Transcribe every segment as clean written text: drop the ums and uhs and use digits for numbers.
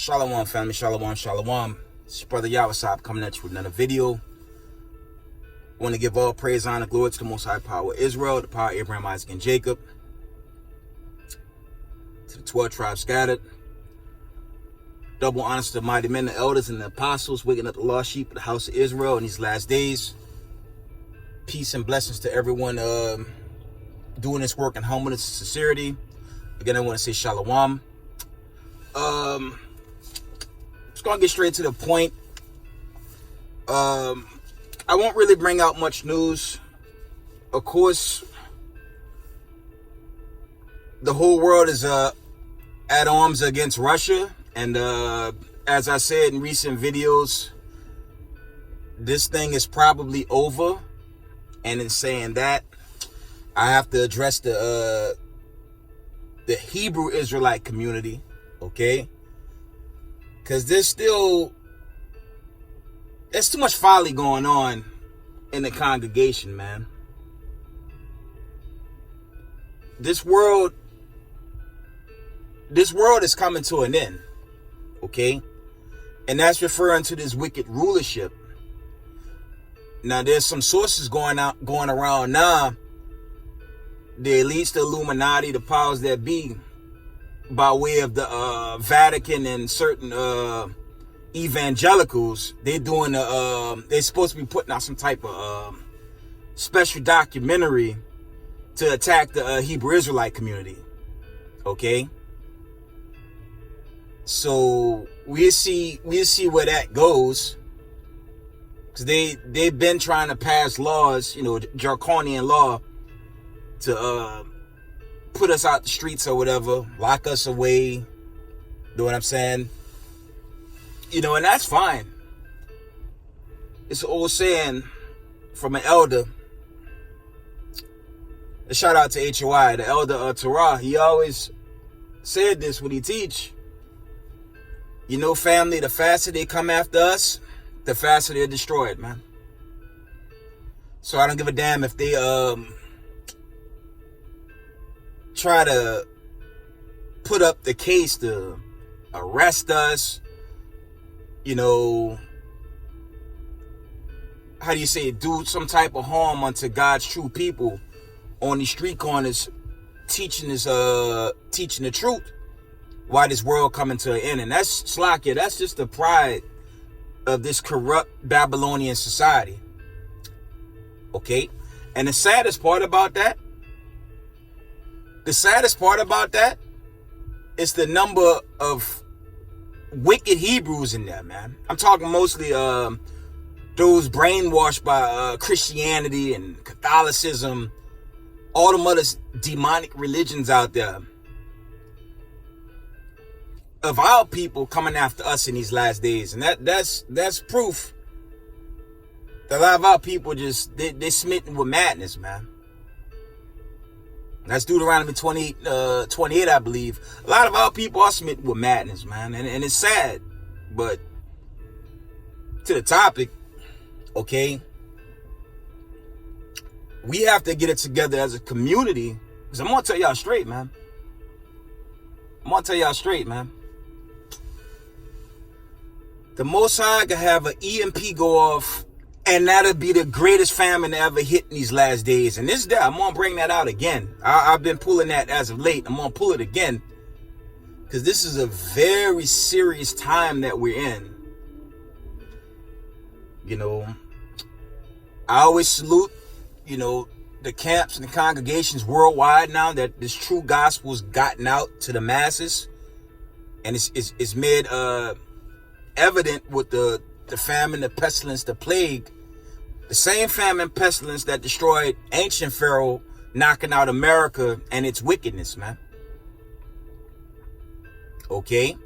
Shalom family, shalom, shalom. It's your brother Yawasab coming at you with another video. I want to give all praise, honor, glory to the Most High Power of Israel, the power of Abraham, Isaac, and Jacob, to the 12 tribes scattered. Double honors to the mighty men, the elders, and the apostles, waking up the lost sheep of the house of Israel in these last days. Peace and blessings to everyone doing this work in humbleness and sincerity. Again, I want to say shalom. Just gonna get straight to the point. I won't really bring out much news. Of course, the whole world is at arms against Russia, and as I said in recent videos, this thing is probably over. And in saying that, I have to address the Hebrew Israelite community, okay? Because there's too much folly going on in the congregation, man. This world is coming to an end, okay? And that's referring to this wicked rulership. Now, there's some sources going around now. The elites, the Illuminati, the powers that be, by way of the Vatican and certain evangelicals, they're supposed to be putting out some type of special documentary to attack the Hebrew Israelite community. Okay, so we'll see where that goes. Because they've been trying to pass laws, draconian law, to put us out the streets or whatever, lock us away, know what I'm saying? And that's fine. It's an old saying from an elder. A shout out to HOI, the elder Torah. He always said this when he teach. Family, the faster they come after us, the faster they're destroyed, man. So I don't give a damn if they try to put up the case to arrest us, do some type of harm unto God's true people on these street corners, teaching the truth while this world coming to an end. And that's slakia. That's just the pride of this corrupt Babylonian society. Okay? And the saddest part about that is the number of wicked Hebrews in there, man. I'm talking mostly those brainwashed by Christianity and Catholicism, all them other demonic religions out there, of our people coming after us in these last days. And that's proof that a lot of our people they're smitten with madness, man. That's Deuteronomy 28, I believe. A lot of our people are smitten with madness, man. And it's sad. But to the topic, okay, we have to get it together as a community. Because I'm going to tell y'all straight, man. The Most High can have an EMP go off, and that'll be the greatest famine to ever hit in these last days. And I'm going to bring that out again. I've been pulling that as of late. I'm going to pull it again. Because this is a very serious time that we're in. I always salute, the camps and the congregations worldwide now that this true gospel's gotten out to the masses. And it's made evident with the famine, the pestilence, the plague. The same famine and pestilence that destroyed ancient Pharaoh, knocking out America and its wickedness, man. Okay?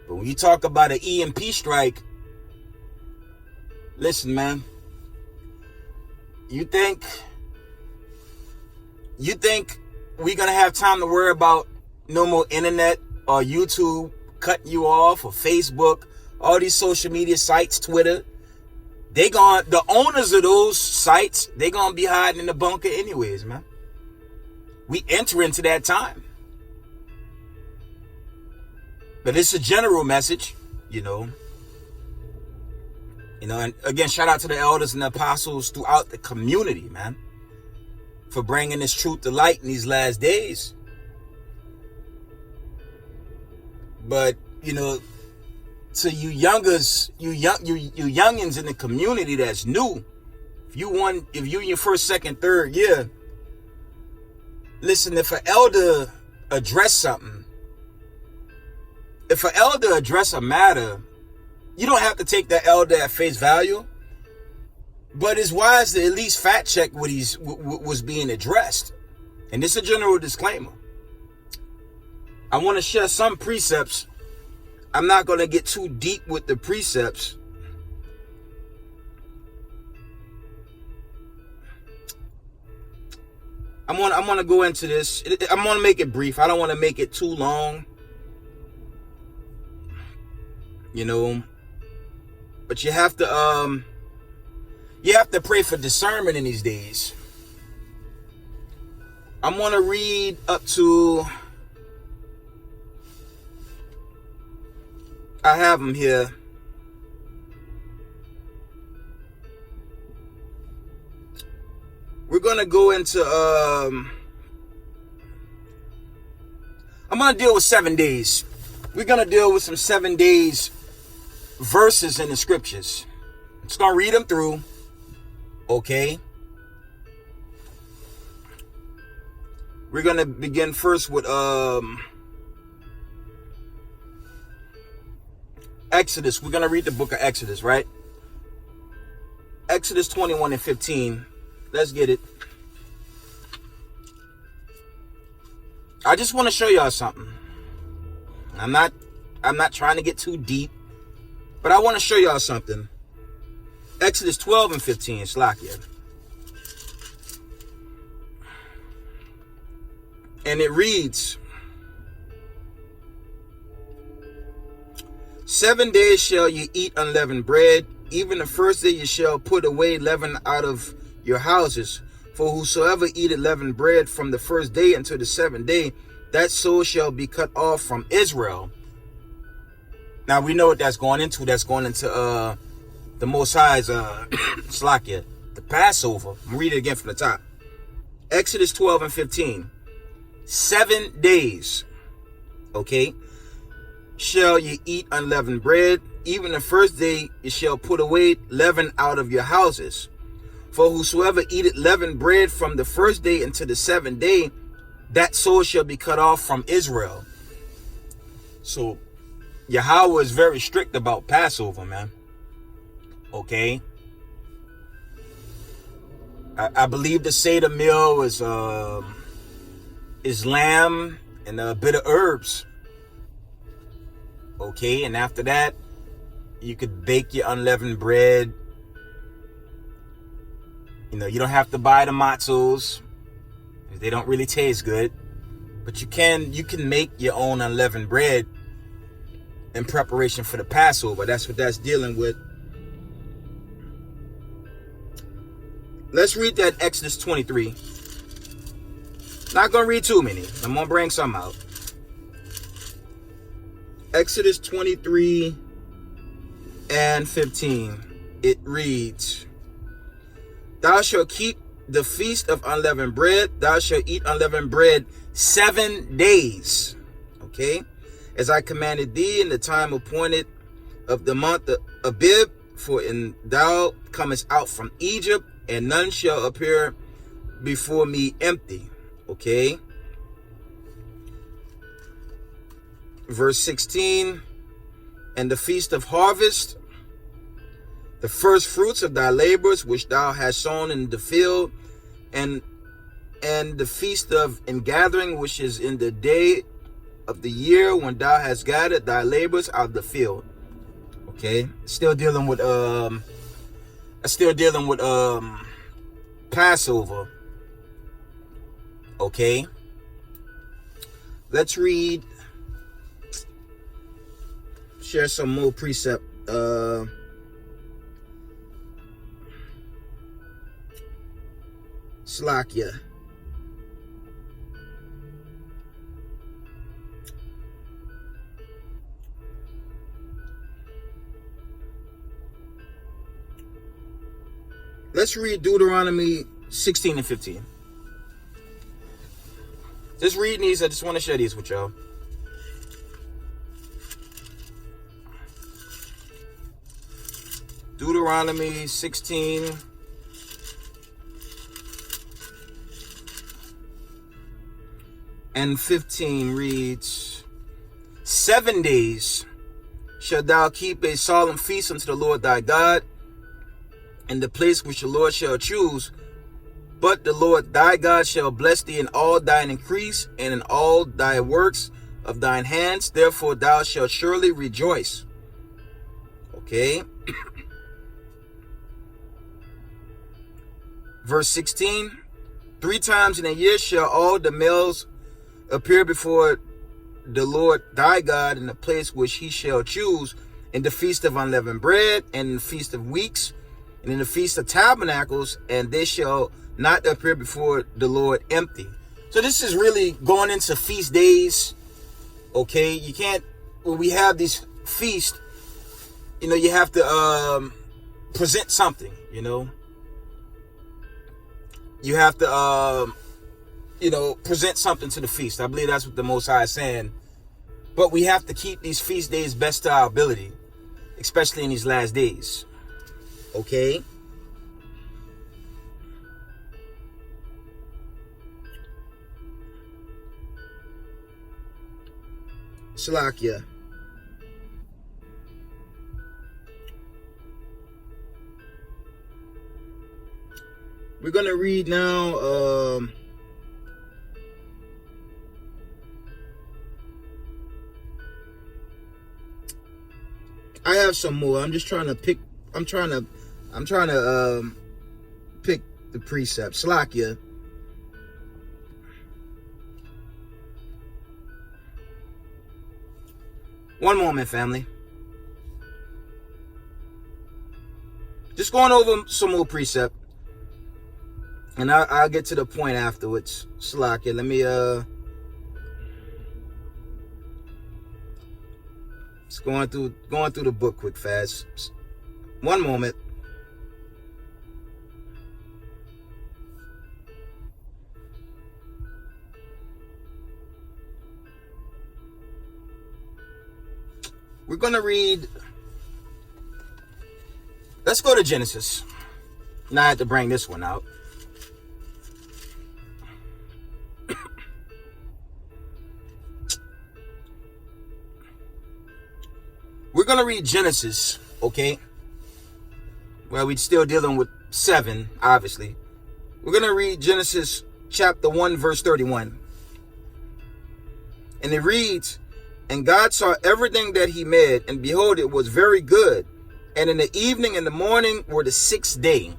But when you talk about an EMP strike, listen, man. You think we're going to have time to worry about no more internet or YouTube cutting you off, or Facebook, all these social media sites, Twitter? The owners of those sites, they're going to be hiding in the bunker anyways, man. We enter into that time. But it's a general message, you know. And again, shout out to the elders and the apostles throughout the community, man, for bringing this truth to light in these last days. But, to you youngers, you youngins in the community that's new, if you in your first, second, third year, listen, if an elder address something, if an elder address a matter, you don't have to take that elder at face value, but it's wise to at least fact check what was being addressed. And this is a general disclaimer. I want to share some precepts. I'm not going to get too deep with the precepts. I'm going to go into this. I'm going to make it brief. I don't want to make it too long. But you have to pray for discernment in these days. I'm going to read up to, I have them here. We're going to go into, I'm going to deal with 7 days. We're going to deal with some 7 days verses in the scriptures. I'm just going to read them through. Okay. We're going to begin first with Exodus. We're going to read the book of Exodus, right? Exodus 21 and 15. Let's get it. I just want to show y'all something. I'm not trying to get too deep, but I want to show y'all something. Exodus 12 and 15, Slakia. And it reads, 7 days shall you eat unleavened bread. Even the first day you shall put away leaven out of your houses. For whosoever eateth leavened bread from the first day until the 7th day, that soul shall be cut off from Israel. Now we know what that's going into. That's going into the Most High's Slakia, the Passover. I'm gonna read it again from the top. Exodus 12 and 15. 7 days, okay, shall ye eat unleavened bread. Even the first day you shall put away leaven out of your houses. For whosoever eateth leavened bread from the first day until the 7th day, that soul shall be cut off from Israel. So Yahweh is very strict about Passover, man. Okay. I believe the Seder meal is lamb and a bit of herbs. Okay, and after that, you could bake your unleavened bread. You don't have to buy the matzos. They don't really taste good. But you can make your own unleavened bread in preparation for the Passover. That's what that's dealing with. Let's read that Exodus 23. Not going to read too many. I'm going to bring some out. Exodus 23 and 15. It reads, Thou shalt keep the feast of unleavened bread. Thou shalt eat unleavened bread 7 days. Okay. As I commanded thee in the time appointed of the month of Abib. For in thou comest out from Egypt, and none shall appear before me empty. Okay. Verse 16. And the feast of harvest, the first fruits of thy labors which thou hast sown in the field, and the feast of ingathering, which is in the day of the year when thou hast gathered thy labors out of the field. Okay, still dealing with Passover. Okay, let's read. Share some more precept. Slakia. Let's read Deuteronomy 16 and 15. Just reading these. I just want to share these with y'all. Deuteronomy 16 and 15 reads, 7 days shalt thou keep a solemn feast unto the Lord thy God in the place which the Lord shall choose. But the Lord thy God shall bless thee in all thine increase and in all thy works of thine hands. Therefore thou shalt surely rejoice. Okay. Verse 16. 3 times in a year shall all the males appear before the Lord thy God in the place which he shall choose, in the feast of unleavened bread, and in the feast of weeks, and in the feast of tabernacles, and they shall not appear before the Lord empty. So this is really going into feast days. Okay, you can't, when we have these feasts, you have to present something, You have to, present something to the feast. I believe that's what the Most High is saying. But we have to keep these feast days best to our ability, especially in these last days. Okay? Salakia. We're going to read now, I have some more. I'm just trying to pick, I'm trying to pick the precept. Salakia. One moment, family. Just going over some more precept. And I'll get to the point afterwards. Salakia, let me just going through the book quick fast. One moment. We're gonna read. Let's go to Genesis. Now I had to bring this one out. We're going to read Genesis, okay? Well, we're still dealing with 7, obviously. We're going to read Genesis chapter 1, verse 31. And it reads, and God saw everything that he made, and behold, it was very good. And in the evening and the morning were the 6th day.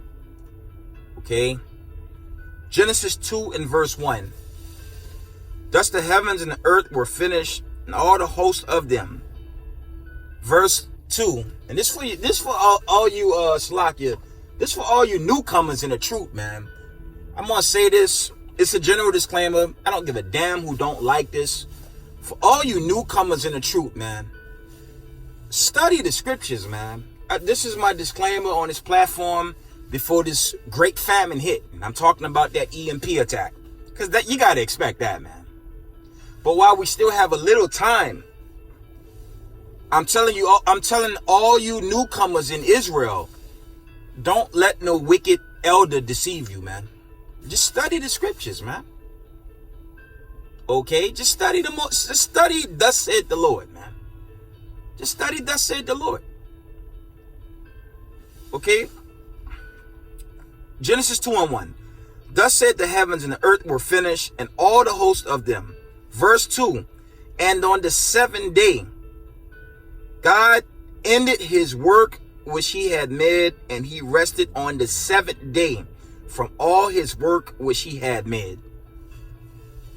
Okay? Genesis 2 and verse 1. Thus the heavens and the earth were finished, and all the host of them. Verse 2, and this for you, this for all you Salakia, this for all you newcomers in the truth, man. I'm gonna say this. It's a general disclaimer. I don't give a damn who don't like this. For all you newcomers in the truth, man, study the scriptures, man. This is my disclaimer on this platform before this great famine hit. And I'm talking about that EMP attack, because that you gotta expect that, man. But while we still have a little time, I'm telling all you newcomers in Israel, don't let no wicked elder deceive you, man. Just study the scriptures, man. Okay? Just study thus said the Lord, man. Just study thus said the Lord. Okay? Genesis 2 and 1. Thus said the heavens and the earth were finished, and all the host of them. Verse 2. And on the 7th day, God ended his work which he had made, and he rested on the 7th day from all his work which he had made.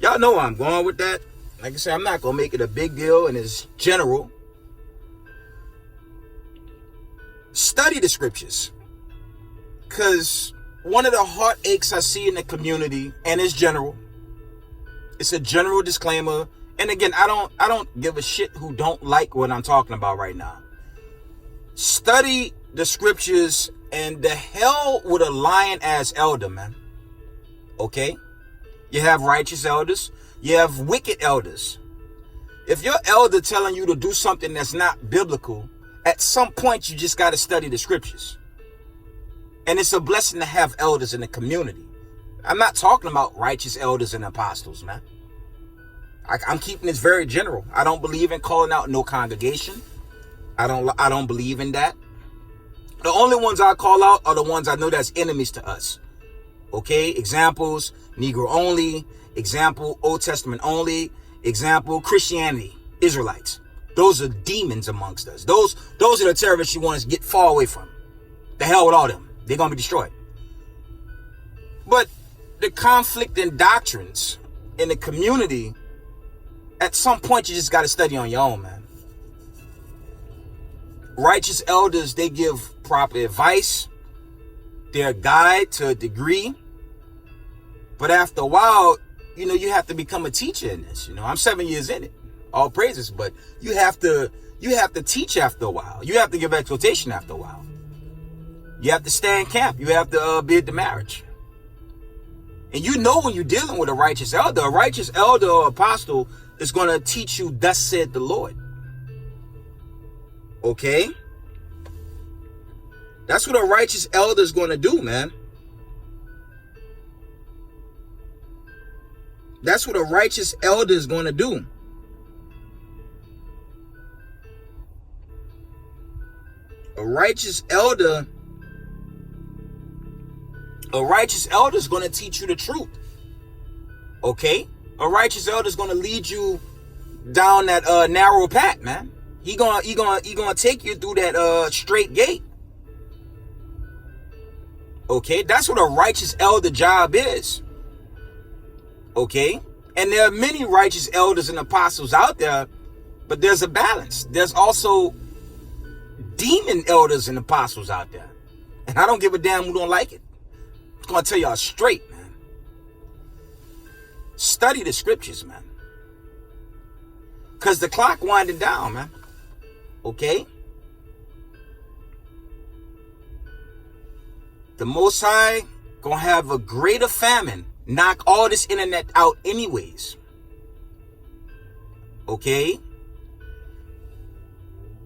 Y'all know where I'm going with that. Like I said, I'm not going to make it a big deal, and it's general. Study the scriptures. Because one of the heartaches I see in the community, and it's general. It's a general disclaimer. And again, I don't give a shit who don't like what I'm talking about right now. Study the scriptures And the hell with a lion ass elder, man. Okay? You have righteous elders. You have wicked elders. If your elder telling you to do something that's not biblical, at some point you just got to study the scriptures. And it's a blessing to have elders in the community. I'm not talking about righteous elders and apostles, man. I'm keeping this very general. I don't believe in calling out no congregation. I don't believe in that. The only ones I call out are the ones I know that's enemies to us. Okay? Examples, Negro only. Example, Old Testament only. Example, Christianity, Israelites. Those are demons amongst us. Those are the terrorists you want to get far away from. The hell with all them. They're going to be destroyed. But the conflict in doctrines in the community, at some point you just got to study on your own, man. Righteous elders, they give proper advice. They're a guide to a degree. But after a while, you have to become a teacher in this. I'm 7 years in it. All praises. But you have to teach after a while. You have to give exhortation after a while. You have to stay in camp. You have to bid the marriage. And when you're dealing with a righteous elder or apostle is going to teach you, thus said the Lord. Okay? That's what a righteous elder is going to do, man. That's what a righteous elder is going to do. A righteous elder is going to teach you the truth. Okay? A righteous elder is going to lead you down that narrow path, man. He gonna take you through that straight gate. Okay? That's what a righteous elder job is. Okay? And there are many righteous elders and apostles out there, but there's a balance. There's also demon elders and apostles out there. And I don't give a damn who don't like it. I'm going to tell y'all straight, man. Study the scriptures, man. Because the clock winding down, man. Okay? The Most High going to have a greater famine. Knock all this internet out anyways. Okay?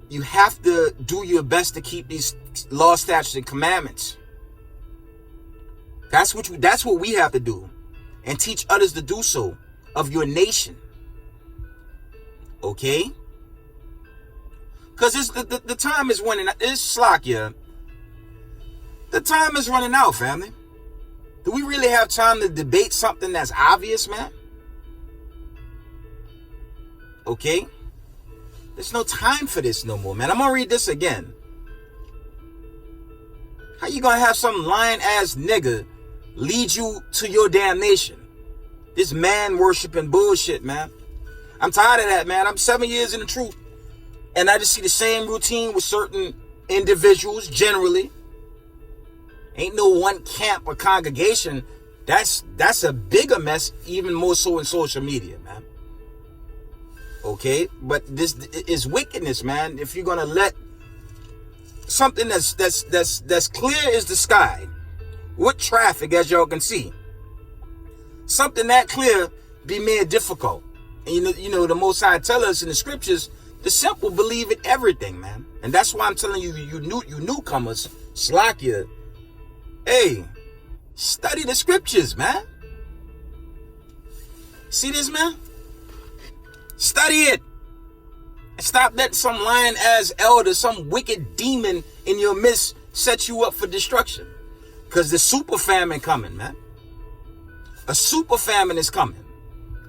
You have to do your best to keep these law, statutes, and commandments. That's what we have to do. And teach others to do so of your nation. Okay? Because the time is running out. It's Slakia. The time is running out, family. Do we really have time to debate something that's obvious, man? Okay? There's no time for this no more, man. I'm going to read this again. How you going to have some lying-ass nigga lead you to your damnation? This man-worshiping bullshit, man. I'm tired of that, man. I'm 7 years in the truth. And I just see the same routine with certain individuals, generally. Ain't no one camp or congregation. That's a bigger mess, even more so in social media, man. Okay? But this is wickedness, man. If you're gonna let something that's clear as the sky, with traffic, as y'all can see, something that clear be made difficult. And you know, the Most High tell us in the scriptures, the simple believe in everything, man. And that's why I'm telling you, you newcomers, Slakia, hey, study the scriptures, man. See this, man? Study it. And stop letting some lying ass elder, some wicked demon in your midst set you up for destruction. Because the super famine coming, man. A super famine is coming.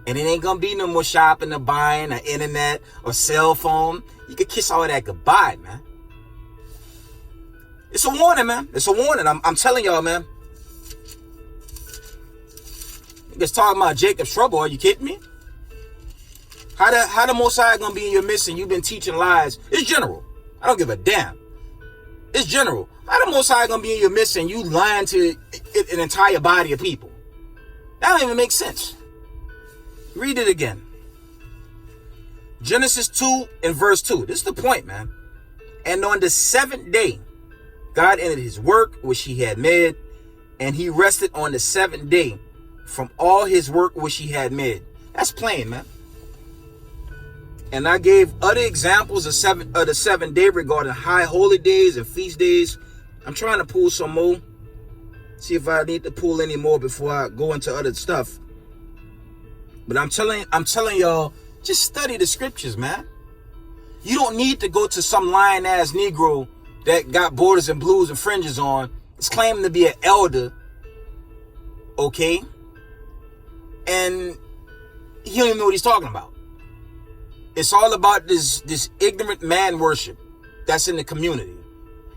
And it ain't gonna be no more shopping or buying or internet or cell phone. You can kiss all of that goodbye, man. It's a warning, man. It's a warning. I'm telling y'all, man. Niggas talking about Jacob's trouble. Are you kidding me? How the Most High gonna be in your midst and you've been teaching lies? It's general. I don't give a damn. It's general. How the Most High gonna be in your midst and you lying to an entire body of people? That don't even make sense. Read it again. Genesis 2 and verse 2. This is the point, man. And on the seventh day, God ended his work which he had made, and he rested on the seventh day from all his work which he had made. That's plain, man. And I gave other examples of the 7th day regarding high holy days and feast days. I'm trying to pull some more. See if I need to pull any more before I go into other stuff. But I'm telling y'all, just study the scriptures, man. You don't need to go to some lying ass Negro that got borders and blues and fringes on. It's claiming to be an elder. Okay? And he don't even know what he's talking about. It's all about this ignorant man worship that's in the community.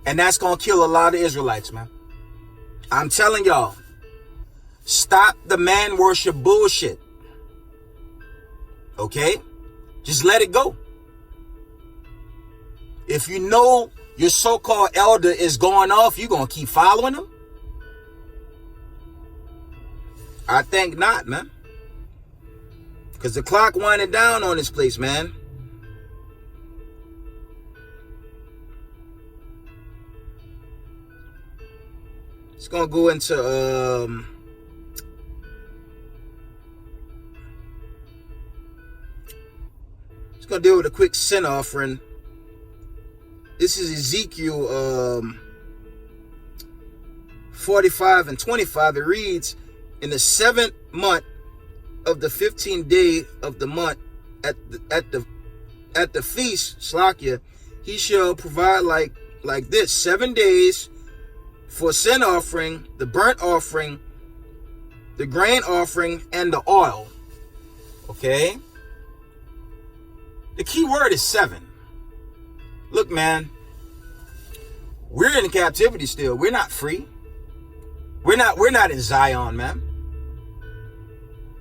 And that's going to kill a lot of Israelites, man. I'm telling y'all, stop the man worship bullshit. Okay? Just let it go. If you know your so-called elder is going off, you going to keep following him? I think not, man. Because the clock winding down on this place, man. It's going to go into... it's going to deal with a quick sin offering. This is Ezekiel 45 and 25. It reads, in the 7th month of the 15th day of the month, at the feast, Slakia, he shall provide like this 7 days for sin offering, the burnt offering, the grain offering, and the oil. Okay? The key word is 7. Look, man, we're in captivity still. We're not free. We're not in Zion, man.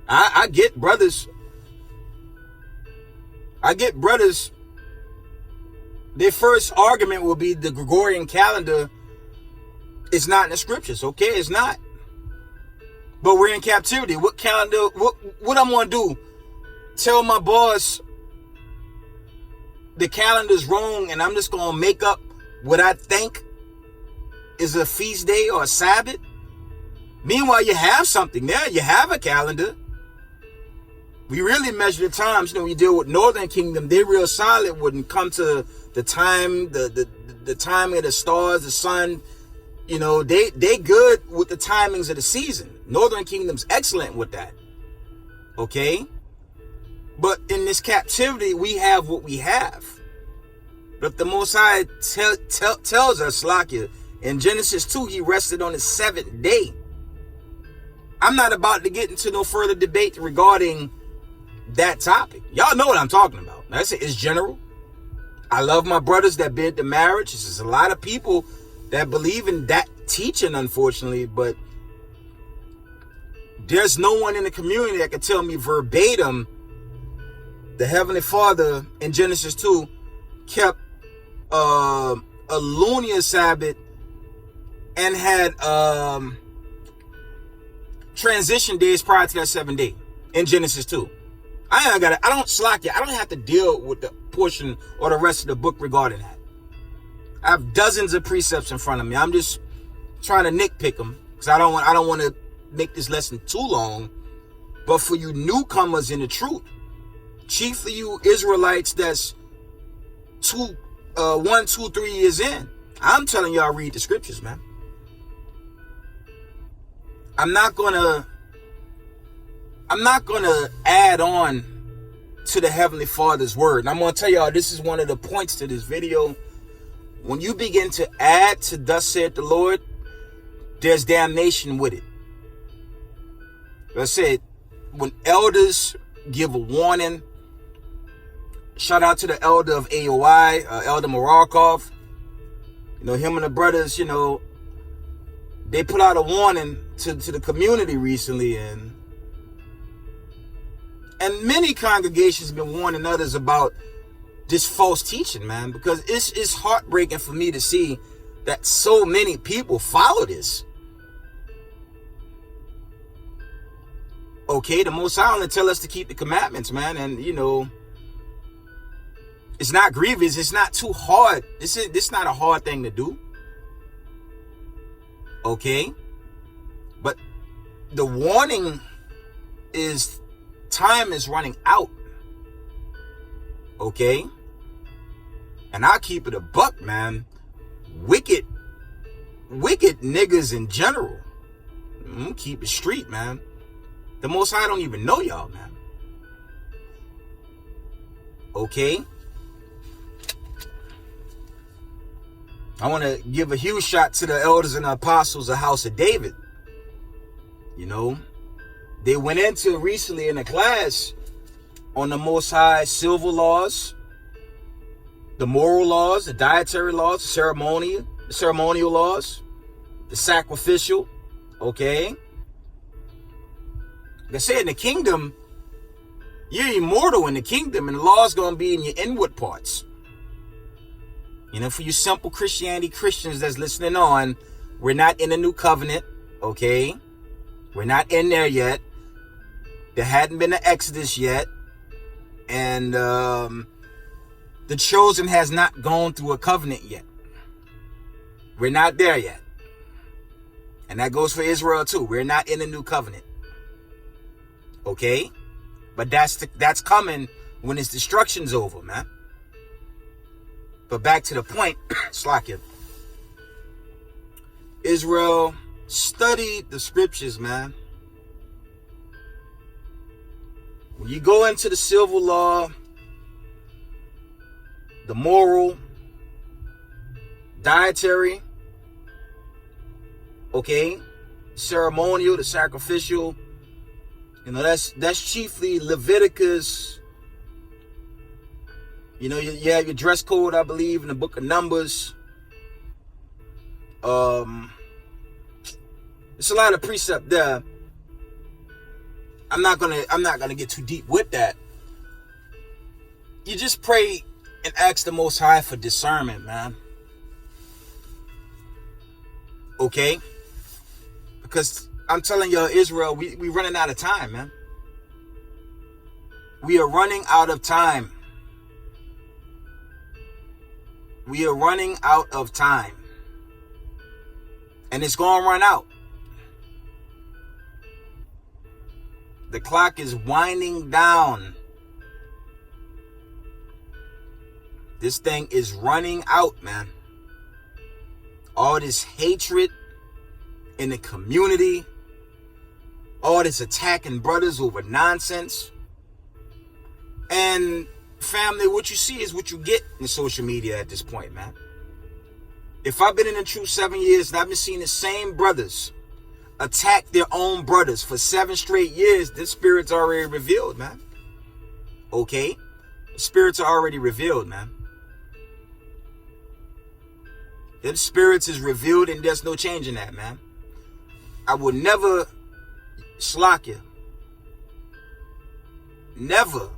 I get brothers. Their first argument will be the Gregorian calendar is not in the scriptures. Okay, it's not. But we're in captivity. What calendar? What I'm gonna do? Tell my boss the calendar's wrong, and I'm just gonna make up what I think is a feast day or a Sabbath? Meanwhile, you have something there. You have a calendar. We really measure the times. You know, we deal with Northern Kingdom. They're real solid when it comes to the time, the timing of the stars, the sun. You know, they good with the timings of the season. Northern Kingdom's excellent with that. Okay? But in this captivity, we have what we have. But the Most High tells us, Slakia, in Genesis 2, he rested on the 7th day. I'm not about to get into no further debate regarding that topic. Y'all know what I'm talking about. That's it. It's general. I love my brothers that bid the marriage. There's a lot of people that believe in that teaching, unfortunately, but there's no one in the community that can tell me verbatim the Heavenly Father in Genesis 2 kept a lunar Sabbath and had transition days prior to that 7th day in Genesis 2. I don't slack you. I don't have to deal with the portion or the rest of the book regarding that. I have dozens of precepts in front of me. I'm just trying to nitpick them because I don't want to make this lesson too long. But for you newcomers in the truth, chiefly you Israelites that's 1, 2, 3 years in, I'm telling y'all, read the scriptures, man. I'm not gonna add on to the Heavenly Father's word. And I'm gonna tell y'all, this is one of the points to this video. When you begin to add to thus saith the Lord, there's damnation with it. Like I said, when elders give a warning, shout out to the elder of AOI, Elder Marakov. You know, him and the brothers, you know, they put out a warning to the community recently, and many congregations have been warning others about this false teaching, man, because it's heartbreaking for me to see that so many people follow this. Okay, the Most High only tell us to keep the commandments, man, and you know, it's not grievous, it's not too hard. This not a hard thing to do. Okay? But the warning is time is running out. Okay? And I'll keep it a buck, man. Wicked niggas in general. Keep it street, man. The Most High don't even know y'all, man. Okay? I want to give a huge shout to the elders and the apostles of the House of David. You know, they went into recently in a class on the Most High civil laws, the moral laws, the dietary laws, the ceremonial laws, the sacrificial. Okay? They say in the kingdom, you're immortal in the kingdom, and the law's going to be in your inward parts. You know, for you simple Christians that's listening on, we're not in the new covenant, okay? We're not in there yet. There hadn't been an Exodus yet. And the chosen has not gone through a covenant yet. We're not there yet. And that goes for Israel too. We're not in the new covenant. Okay? But that's coming when its destruction's over, man. But back to the point, Slakia. Israel studied the scriptures, man. When you go into the civil law, the moral, dietary, okay, ceremonial, the sacrificial, you know, that's chiefly Leviticus. You know, you have your dress code, I believe, in the book of Numbers. It's a lot of precept there. I'm not gonna get too deep with that. You just pray and ask the Most High for discernment, man. Okay? Because I'm telling y'all, Israel, we running out of time, man. We are running out of time. We are running out of time. And it's going to run out. The clock is winding down. This thing is running out, man. All this hatred in the community. All this attacking brothers over nonsense. And family, what you see is what you get in social media at this point, man. If I've been in the truth 7 years and I've been seeing the same brothers attack their own brothers for 7 straight years, this spirit's already revealed, man. Okay? The spirits are already revealed, man. Them spirits is revealed and there's no change in that, man. I will never slack you. Never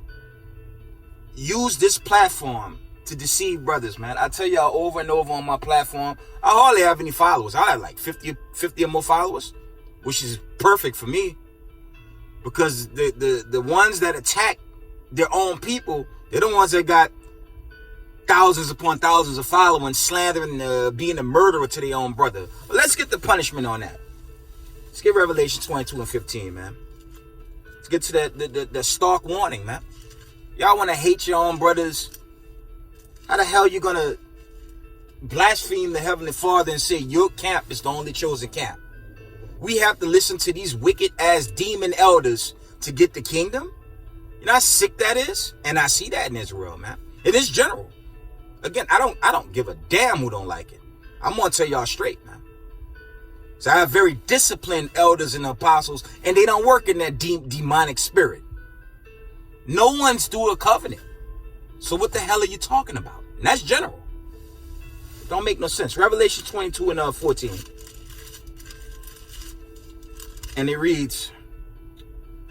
use this platform to deceive brothers, man. I tell y'all over and over on my platform, I hardly have any followers. I have like 50 or more followers, which is perfect for me. Because the ones that attack their own people, they're the ones that got thousands upon thousands of followers, slandering, being a murderer to their own brother. But let's get the punishment on that. Let's get Revelation 22 and 15, man. Let's get to the stark warning, man. Y'all want to hate your own brothers? How the hell you gonna blaspheme the Heavenly Father and say your camp is the only chosen camp? We have to listen to these wicked ass demon elders to get the kingdom? You know how sick that is? And I see that in Israel, man. It is general. Again, I don't give a damn who don't like it. I'm gonna tell y'all straight, man. So I have very disciplined elders and apostles, and they don't work in that demonic spirit. No one's doing a covenant. So what the hell are you talking about? And that's general. It don't make no sense. Revelation 22 and 14. And it reads,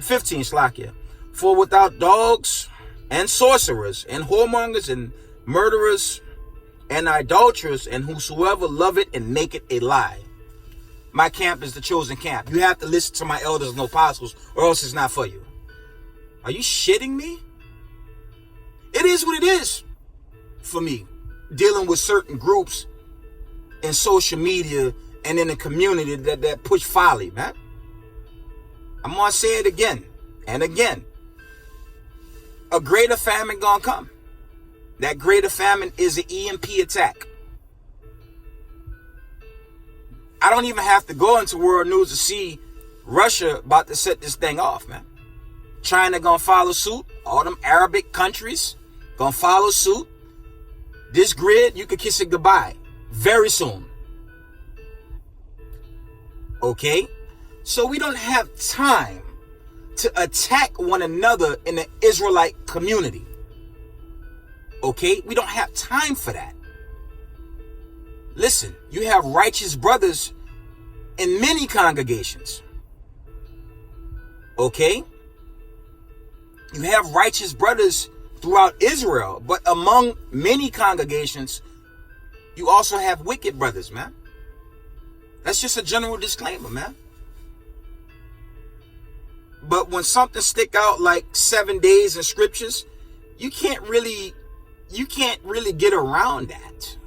15, Slakia. For without dogs and sorcerers and whoremongers and murderers and idolaters and whosoever love it and make it a lie, my camp is the chosen camp. You have to listen to my elders and apostles or else it's not for you. Are you shitting me? It is what it is for me. Dealing with certain groups in social media and in the community that push folly, man. I'm going to say it again and again. A greater famine gonna come. That greater famine is an EMP attack. I don't even have to go into world news to see Russia about to set this thing off, man. China gonna follow suit. All them Arabic countries gonna follow suit. This grid, you can kiss it goodbye very soon. Okay? So we don't have time to attack one another in the Israelite community. Okay? We don't have time for that. Listen, you have righteous brothers in many congregations. Okay? You have righteous brothers throughout Israel, but among many congregations, you also have wicked brothers, man. That's just a general disclaimer, man. But when something stick out like 7 days in scriptures, you can't really get around that.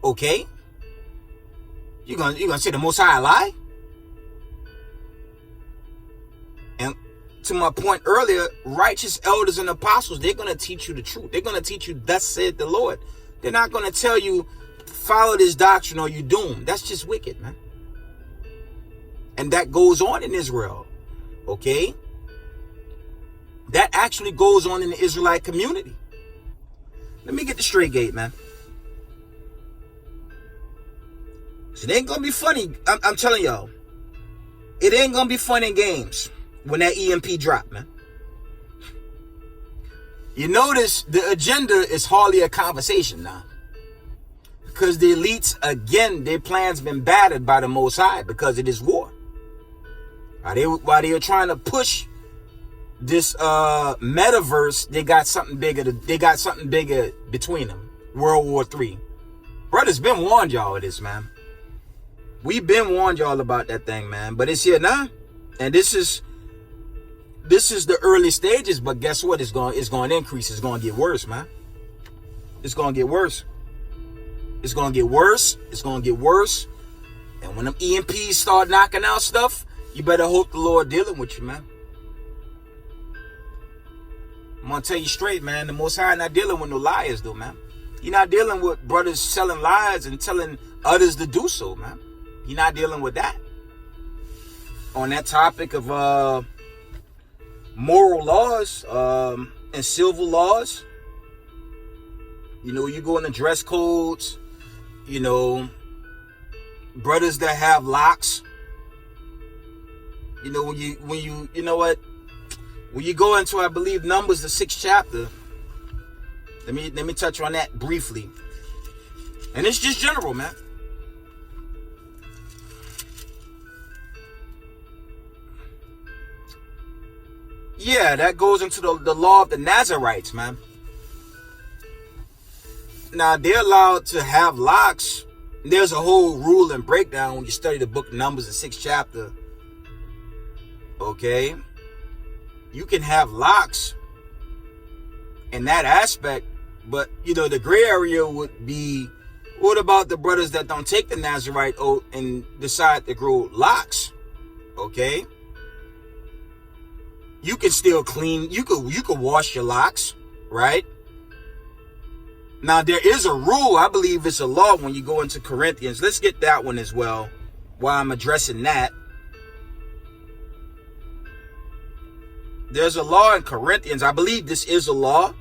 Okay? You're gonna say the Most High lie? And to my point earlier, righteous elders and apostles, they're gonna teach you the truth. They're gonna teach you, thus said the Lord. They're not gonna tell you, follow this doctrine or you're doomed. That's just wicked, man. And that goes on in Israel. Okay? That actually goes on in the Israelite community. Let me get the straight gate, man. So it ain't gonna be funny. I'm telling y'all. It ain't gonna be fun in games when that EMP drop, man. You notice the agenda is hardly a conversation now. Because the elites, again, their plans been battered by the Most High because of this war. While they were trying to push this metaverse, they got something bigger between them. World War III. Brothers been warned y'all of this, man. We've been warned y'all about that thing, man. But it's here now. And this is the early stages, but guess what? It's going to increase. It's going to get worse, man. It's going to get worse. It's going to get worse. It's going to get worse. And when them EMPs start knocking out stuff, you better hope the Lord dealing with you, man. I'm going to tell you straight, man. The Most High not dealing with no liars, though, man. You're not dealing with brothers selling lies and telling others to do so, man. You're not dealing with that. On that topic of moral laws and civil laws, you know, you go in the dress codes, you know, brothers that have locks. You know, when you go into, I believe, Numbers, the 6th chapter, let me touch on that briefly. And it's just general, man. Yeah, that goes into the law of the Nazarites, man. Now, they're allowed to have locks. There's a whole rule and breakdown when you study the book of Numbers, the 6th chapter. Okay? You can have locks in that aspect, but, you know, the gray area would be, what about the brothers that don't take the Nazarite oath and decide to grow locks? Okay? You can still clean, you could wash your locks, right? Now, there is a rule, I believe it's a law when you go into Corinthians. Let's get that one as well, while I'm addressing that. There's a law in Corinthians. I believe this is a law.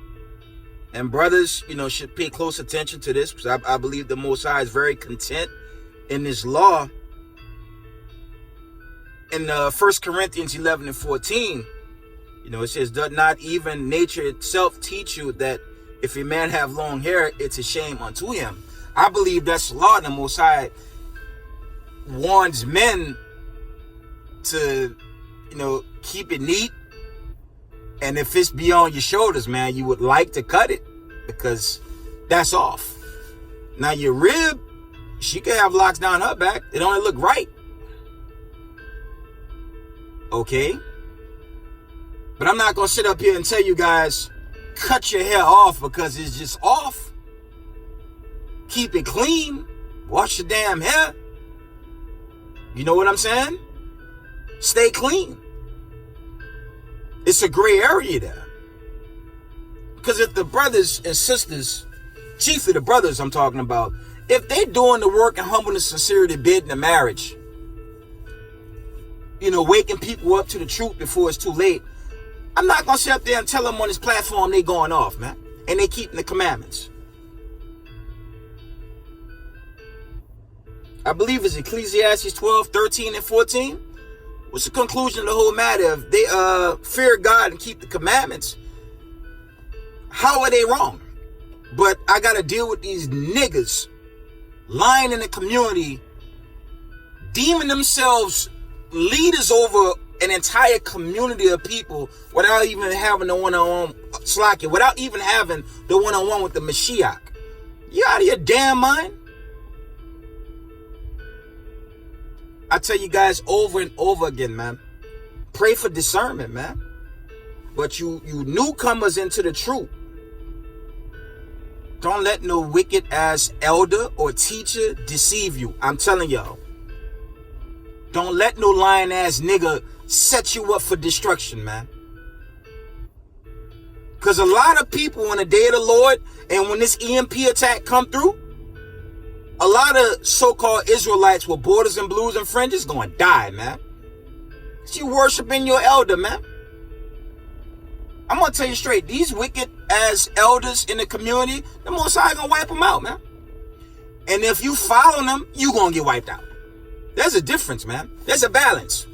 And brothers, you know, should pay close attention to this, because I believe the Most High is very content in this law. In 1 Corinthians 11 and 14, you know, it says, does not even nature itself teach you that if a man have long hair, it's a shame unto him? I believe that's the law. The Most High warns men to, you know, keep it neat. And if it's beyond your shoulders, man, you would like to cut it, because that's off. Now, your rib, she could have locks down her back. It only look right. Okay? But I'm not going to sit up here and tell you guys, cut your hair off because it's just off. Keep it clean. Wash your damn hair. You know what I'm saying? Stay clean. It's a gray area there. Because if the brothers and sisters, chiefly the brothers I'm talking about, if they doing the work in humbleness, sincerity, bidding a marriage, waking people up to the truth before it's too late, I'm not going to sit up there and tell them on this platform they going off, man. And they keeping the commandments. I believe it's Ecclesiastes 12, 13, and 14. What's the conclusion of the whole matter? If they fear God and keep the commandments, how are they wrong? But I got to deal with these niggas lying in the community, deeming themselves leaders over an entire community of people without even having the one-on-one slacking, without even having the one-on-one with the Mashiach. You out of your damn mind? I tell you guys over and over again, man. Pray for discernment, man. But you newcomers into the truth, don't let no wicked ass elder or teacher deceive you. I'm telling y'all. Don't let no lying ass nigga set you up for destruction, man. Because a lot of people on the day of the Lord and when this EMP attack come through, a lot of so-called Israelites with borders and blues and fringes going to die, man. You worshiping your elder, man. I'm going to tell you straight, these wicked ass elders in the community, the Most High going to wipe them out, man. And if you follow them, you going to get wiped out. There's a difference, man. There's a balance.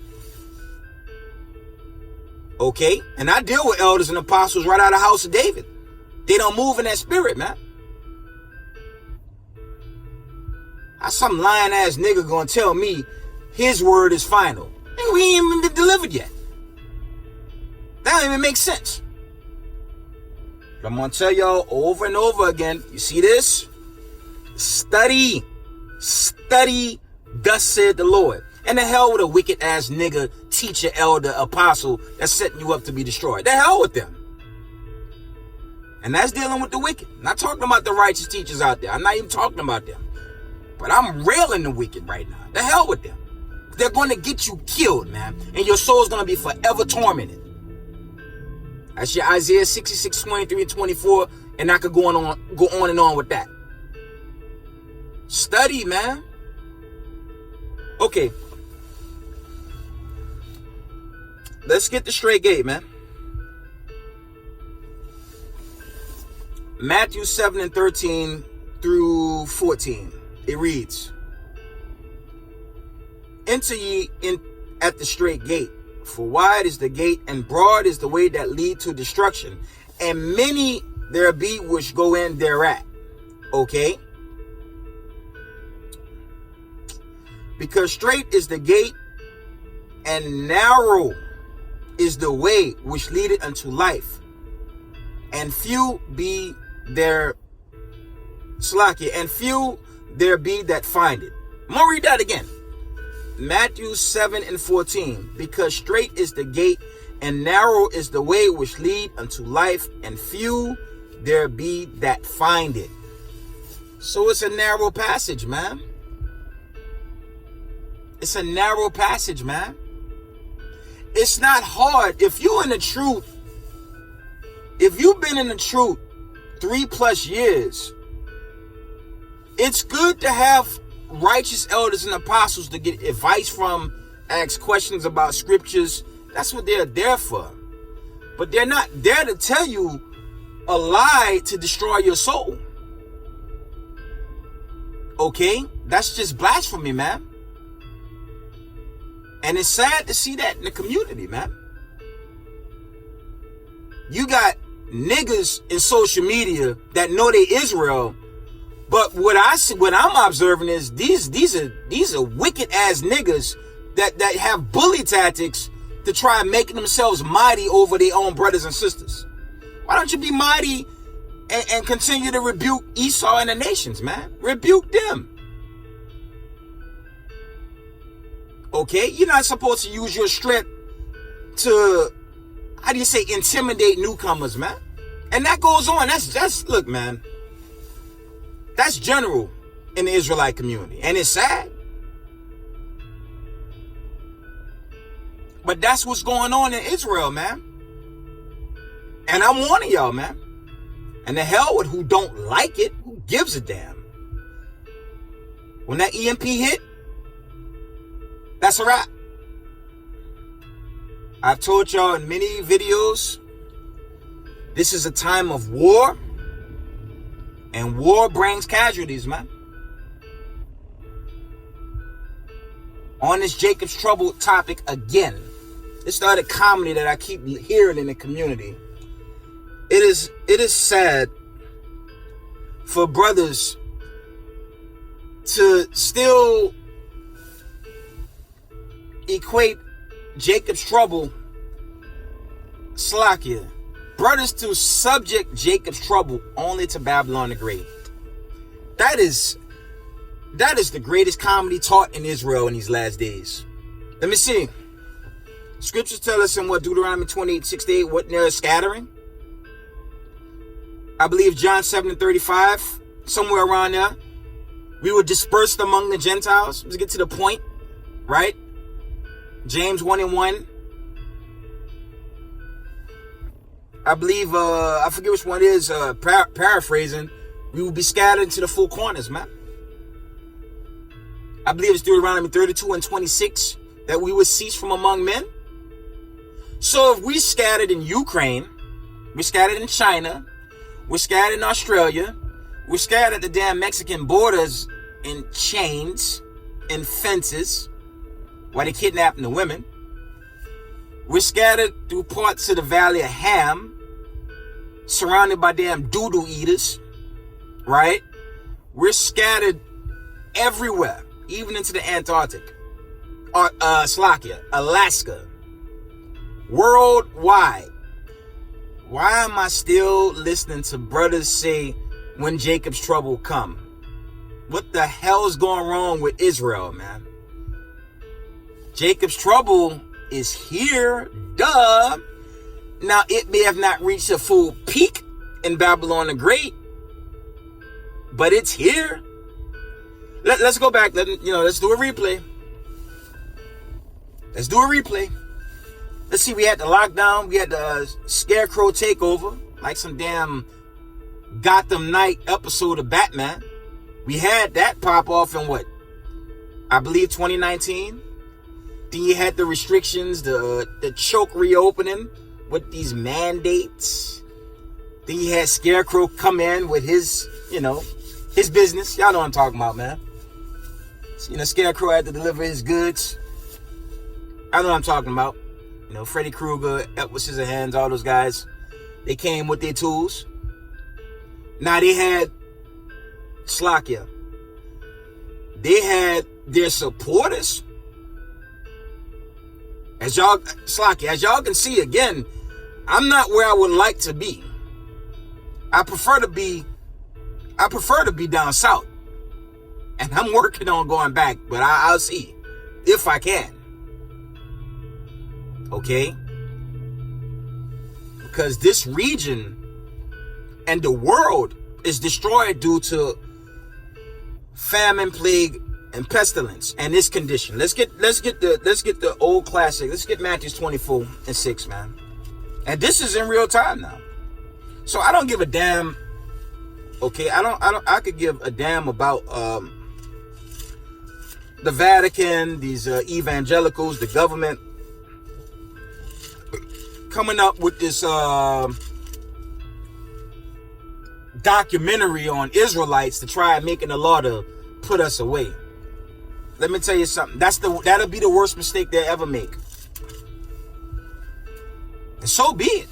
Okay? And I deal with elders and apostles right out of the house of David. They don't move in that spirit, man. How some lying ass nigga gonna tell me his word is final? And we ain't even been delivered yet. That don't even make sense. But I'm gonna tell y'all over and over again, you see this? Study, thus said the Lord. And the hell with a wicked ass nigga, teacher, elder, apostle that's setting you up to be destroyed. The hell with them. And that's dealing with the wicked. I'm not talking about the righteous teachers out there. I'm not even talking about them. But I'm railing the wicked right now. The hell with them. They're going to get you killed, man. And your soul's going to be forever tormented. That's your Isaiah 66, 23, and 24. And I could go on and on with that. Study, man. Okay. Let's get the straight gate, man. Matthew 7 and 13 through 14. It reads, enter ye in at the straight gate, for wide is the gate and broad is the way that lead to destruction, and many there be which go in thereat. Okay? Because straight is the gate and narrow is the way which leadeth unto life, and few be there, and few there be that find it. I'm going to read that again. Matthew 7 and 14. Because straight is the gate and narrow is the way which lead unto life, and few there be that find it. So it's a narrow passage, man. It's a narrow passage, man. It's not hard. If you're in the truth, if you've been in the truth 3+ years, it's good to have righteous elders and apostles to get advice from, ask questions about scriptures. That's what they're there for. But they're not there to tell you a lie to destroy your soul. Okay? That's just blasphemy, man. And it's sad to see that in the community, man. You got niggas in social media that know they Israel. But what I'm observing is these are wicked ass niggas that have bully tactics to try making themselves mighty over their own brothers and sisters. Why don't you be mighty and continue to rebuke Esau and the nations, man? Rebuke them. Okay? You're not supposed to use your strength to, intimidate newcomers, man. And that goes on. That's look, man. That's general in the Israelite community. And it's sad. But that's what's going on in Israel, man. And I'm warning y'all, man. And the hell with who don't like it, who gives a damn. When that EMP hit, that's a wrap. I've told y'all in many videos, this is a time of war. And war brings casualties, man. On this Jacob's Trouble topic again. It's the other comedy that I keep hearing in the community. It is sad for brothers to still equate Jacob's Trouble, Slakia, brothers to subject Jacob's Trouble only to Babylon the Great. That is the greatest comedy taught in Israel in these last days. Let me see. Scriptures tell us in Deuteronomy 28:68, what they're scattering. I believe John 7:35, somewhere around there. We were dispersed among the Gentiles. Let's get to the point, right? James 1:1. I believe, I forget which one it is, paraphrasing. We will be scattered into the four corners, man. I believe it's Deuteronomy 32:26 that we would cease from among men. So if we scattered in Ukraine, we're scattered in China, we're scattered in Australia, we're scattered at the damn Mexican borders in chains and fences while they're kidnapping the women. We're scattered through parts of the Valley of Ham, surrounded by damn doo-doo eaters, right? We're scattered everywhere, even into the Antarctic, Slovakia, Alaska, worldwide. Why am I still listening to brothers say when Jacob's trouble come? What the hell is going wrong with Israel, man? Jacob's trouble is here, duh. Now, it may have not reached a full peak in Babylon the Great, but it's here. Let's go back. Let's do a replay. Let's do a replay. Let's see, we had the lockdown, we had the Scarecrow takeover, like some damn Gotham Knight episode of Batman. We had that pop off in what? I believe 2019. Then you had the restrictions, the choke reopening with these mandates. Then you had Scarecrow come in with his business. Y'all know what I'm talking about, man. Scarecrow had to deliver his goods. I know what I'm talking about. Freddy Krueger, Edward Scissorhands, all those guys, they came with their tools. Now they had Slakia. They had their supporters. As y'all can see, again, I'm not where I would like to be. I prefer to be down south. And I'm working on going back, but I'll see if I can. Okay? Because this region and the world is destroyed due to famine, plague, and pestilence, and this condition. Let's get the old classic. Let's get Matthew 24:6, man. And this is in real time now. So I don't give a damn. Okay, I could give a damn about the Vatican, these evangelicals, the government coming up with this documentary on Israelites to try and making a law to put us away. Let me tell you something. That'll be the worst mistake they'll ever make. And so be it.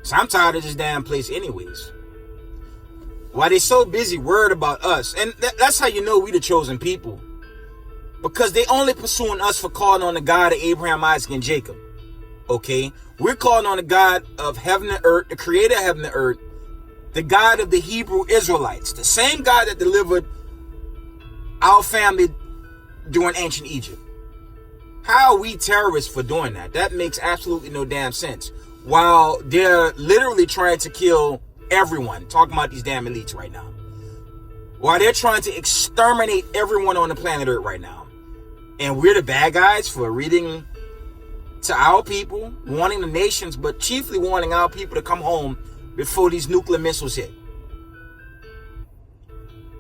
So I'm tired of this damn place anyways. Why they so busy worried about us? And that's how you know we the chosen people. Because they only pursuing us for calling on the God of Abraham, Isaac, and Jacob. Okay? We're calling on the God of heaven and earth, the creator of heaven and earth, the God of the Hebrew Israelites, the same God that delivered our family during ancient Egypt. How are we terrorists for doing that? That makes absolutely no damn sense. While they're literally trying to kill everyone, talking about these damn elites right now. while they're trying to exterminate everyone on the planet Earth right now. And we're the bad guys for reading to our people, warning the nations, but chiefly warning our people to come home before these nuclear missiles hit.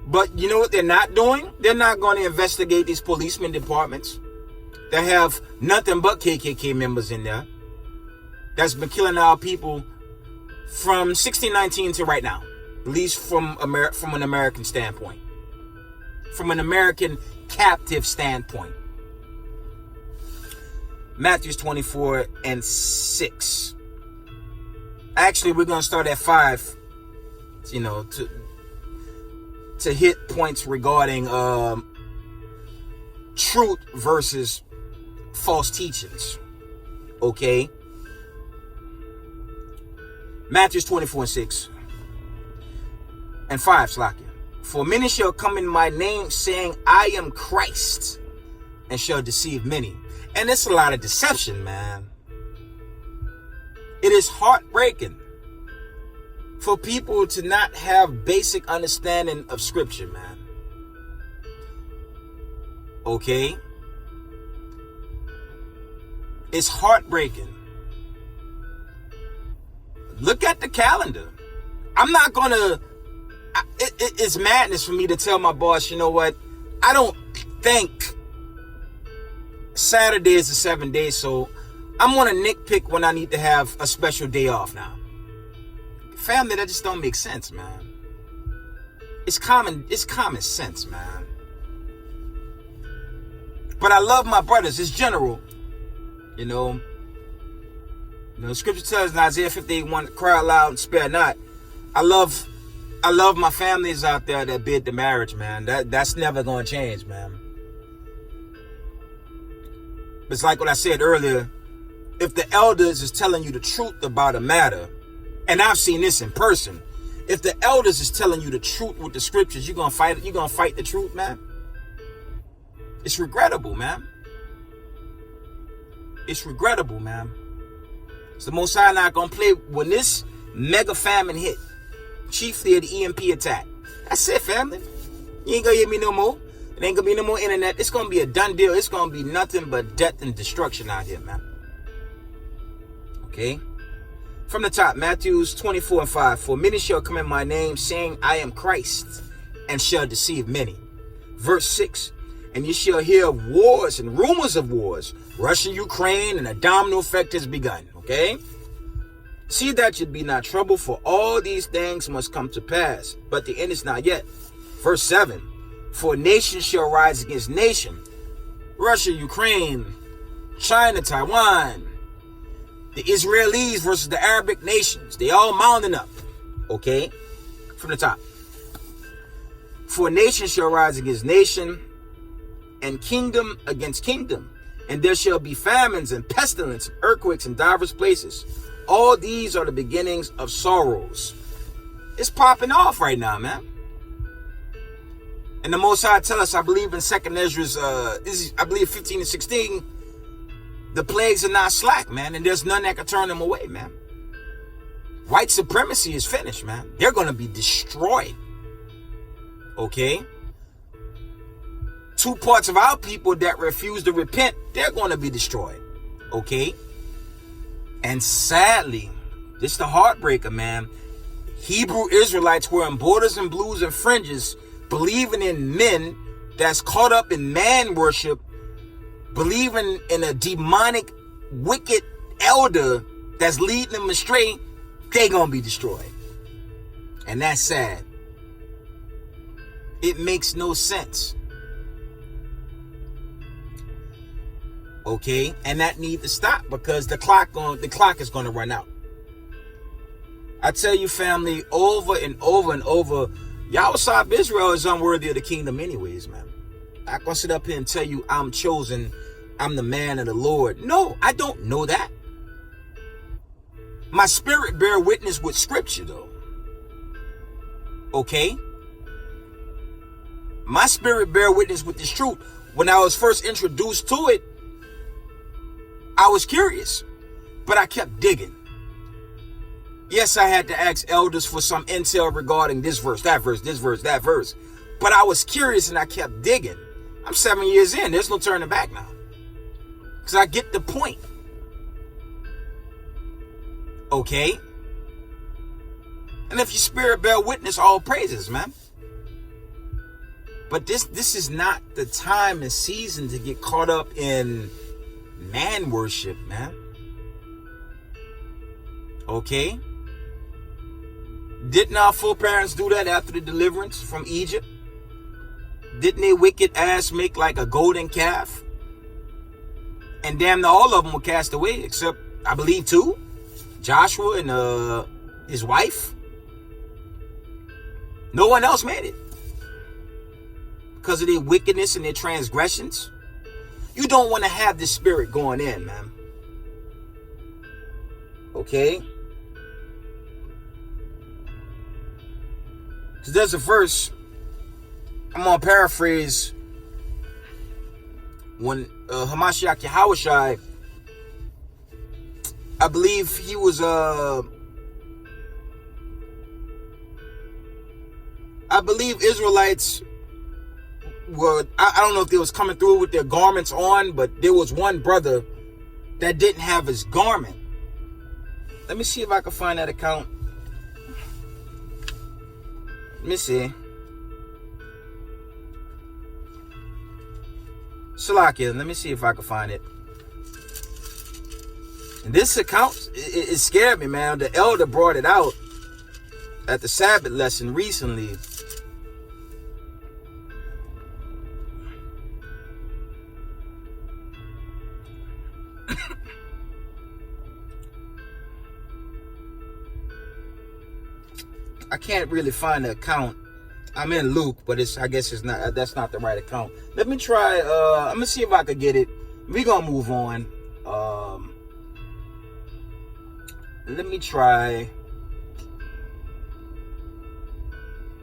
But you know what they're not doing? They're not going to investigate these policemen departments that have nothing but KKK members in there that's been killing our people from 1619 to right now, at least from an American standpoint, from an American captive standpoint. Matthew 24 and 6. Actually, we're going to start at 5, to hit points regarding truth versus false teachings. Okay? Matthew 24 and 6. And 5, Slakia. For many shall come in my name, saying, I am Christ, and shall deceive many. And it's a lot of deception, man. It is heartbreaking for people to not have basic understanding of scripture, man. Okay? It's heartbreaking. Look at the calendar. I'm not gonna... It's madness for me to tell my boss, you know what? I don't think Saturday is the 7th day, so I'm gonna nitpick when I need to have a special day off now. Family, that just don't make sense, man. It's common sense, man. But I love my brothers. It's general. You know, scripture tells in Isaiah 58:1, cry aloud and spare not. I love my families out there that bid the marriage, man. That's never gonna change, man. It's like what I said earlier. If the elders is telling you the truth about a matter, and I've seen this in person, if the elders is telling you the truth with the scriptures, you're gonna fight the truth, man. It's regrettable, man. It's regrettable, man. It's the Most High not gonna play when this mega famine hit, chiefly the EMP attack. That's it, family. You ain't gonna hear me no more. It ain't gonna be no more internet. It's gonna be a done deal. It's gonna be nothing but death and destruction out here, man. Okay? From the top, Matthew 24 and 5. For many shall come in my name, saying, I am Christ, and shall deceive many. Verse 6. And you shall hear of wars and rumors of wars. Russia, Ukraine, and a domino effect has begun. Okay? See that you be not troubled, for all these things must come to pass. But the end is not yet. Verse 7. For nation shall rise against nation. Russia, Ukraine, China, Taiwan. The Israelis versus the Arabic nations. They all mounting up. Okay? From the top. For nation shall rise against nation, and kingdom against kingdom. And there shall be famines and pestilence, and earthquakes in divers places. All these are the beginnings of sorrows. It's popping off right now, man. And the Most High tell us, I believe in 2nd Ezra's, I believe 15 and 16, the plagues are not slack, man, and there's none that can turn them away, man. White supremacy is finished, man. They're going to be destroyed. Okay? 2 parts of our people that refuse to repent, they're going to be destroyed. Okay? And sadly, this is the heartbreaker, man. Hebrew Israelites wearing borders and blues and fringes, believing in men that's caught up in man worship, believing in a demonic, wicked elder that's leading them astray, they gonna be destroyed. And that's sad. It makes no sense. Okay? And that needs to stop, because the clock is gonna run out. I tell you, family, over and over and over, Yahweh Israel is unworthy of the kingdom anyways, man. I'm not gonna sit up here and tell you I'm chosen, I'm the man of the Lord. No, I don't know that. My spirit bear witness with scripture, though. Okay? My spirit bear witness with this truth. When I was first introduced to it, I was curious, but I kept digging. Yes, I had to ask elders for some intel regarding this verse, that verse, this verse, that verse. But I was curious and I kept digging. I'm 7 years in. There's no turning back now. Because I get the point. Okay? And if your spirit bear witness, all praises, man. But this is not the time and season to get caught up in man worship, man. Okay? Didn't our foreparents do that after the deliverance from Egypt? Didn't they wicked ass make like a golden calf? And damn near all of them were cast away, except, I believe, 2. Joshua and his wife. No one else made it. Because of their wickedness and their transgressions. You don't want to have this spirit going in, man. Okay? So there's a verse, I'm going to paraphrase, when Hamashiach Yahushai, I believe he was, I believe Israelites were, I don't know if they was coming through with their garments on, but there was one brother that didn't have his garment. Let me see if I can find that account. Let me see. Salakia, let me see if I can find it. And this account, it scared me, man. The elder brought it out at the Sabbath lesson recently. I can't really find the account. I'm in Luke, but I guess it's not. That's not the right account. Let me try. I'm gonna see if I could get it. We're gonna move on. Let me try.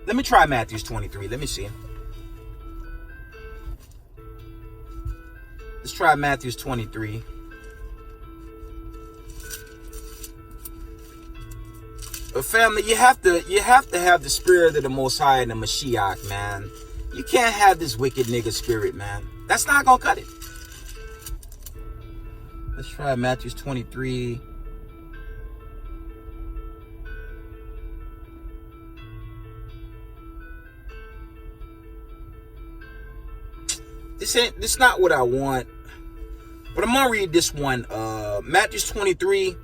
Matthew 23. Let me see. Let's try Matthew 23. Family, you have to have the spirit of the Most High and the Mashiach, man. You can't have this wicked nigga spirit, man. That's not gonna cut it. Let's try Matthew 23. This not what I want. But I'm gonna read this one. Matthew 23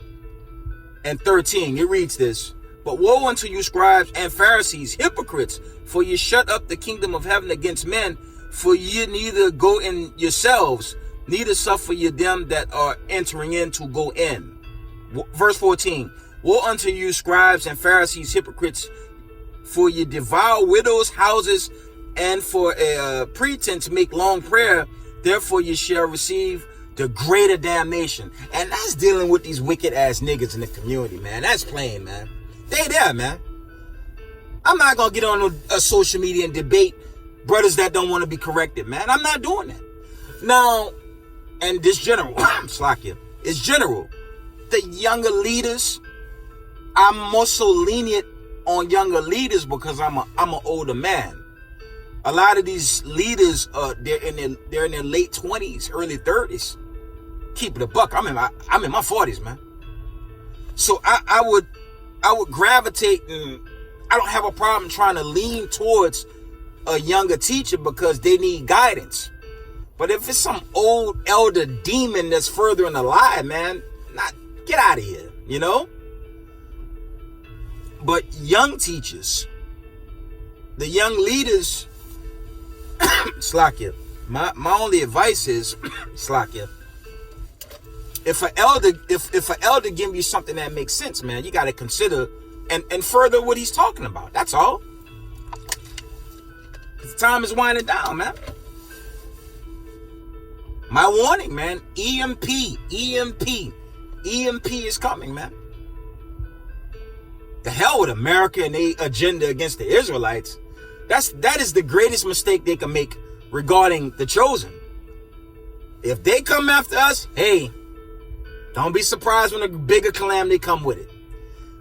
and 13. It reads this. But woe unto you, scribes and Pharisees, hypocrites, for you shut up the kingdom of heaven against men, for ye neither go in yourselves, neither suffer ye them that are entering in to go in. Verse 14. Woe unto you, scribes and Pharisees, hypocrites, for ye devour widows' houses, and for a pretense make long prayer, therefore ye shall receive the greater damnation. And that's dealing with these wicked ass niggas in the community, man. That's plain, man. They there, man. I'm not gonna get on a social media and debate brothers that don't want to be corrected, man. I'm not doing that. Now, and this general, Slakia, it's general. The younger leaders, I'm more so lenient on younger leaders because I'm an older man. A lot of these leaders, they're in their late 20s, early 30s. Keep it a buck. I'm in my 40s, man. So I would gravitate, and I don't have a problem trying to lean towards a younger teacher because they need guidance. But if it's some old elder demon that's further in the lie, man, get out of here, you know? But young teachers, the young leaders, Slakia, my only advice is, Slakia, if an elder give you something that makes sense, man, you got to consider and further what he's talking about. That's all. The time is winding down, man. My warning, man. EMP is coming, man. The hell with America and their agenda against the Israelites. That is the greatest mistake they can make regarding the chosen. If they come after us, hey, don't be surprised when a bigger calamity come with it.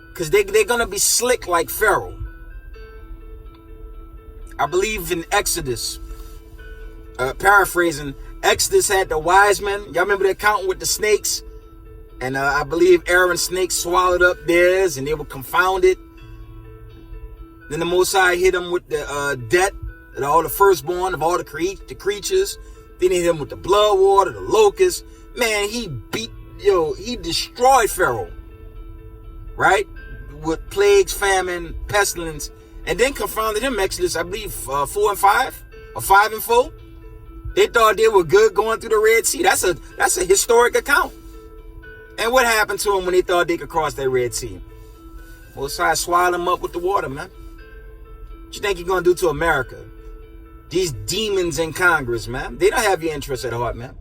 Because they're going to be slick like Pharaoh. I believe in Exodus, paraphrasing, Exodus had the wise men. Y'all remember the accountant with the snakes? And I believe Aaron's snakes swallowed up theirs and they were confounded. Then the Most High hit them with the death of all the firstborn of all the creatures. Then he hit them with the blood water, the locusts. Man, he destroyed Pharaoh. Right? With plagues, famine, pestilence. And then confounded him, Exodus, I believe, 4 and 5, or 5 and 4. They thought they were good going through the Red Sea. That's a historic account. And what happened to them when they thought they could cross that Red Sea? Most High swallowed them up with the water, man. What you think you're going to do to America? These demons in Congress, man. They don't have your interest at heart, man.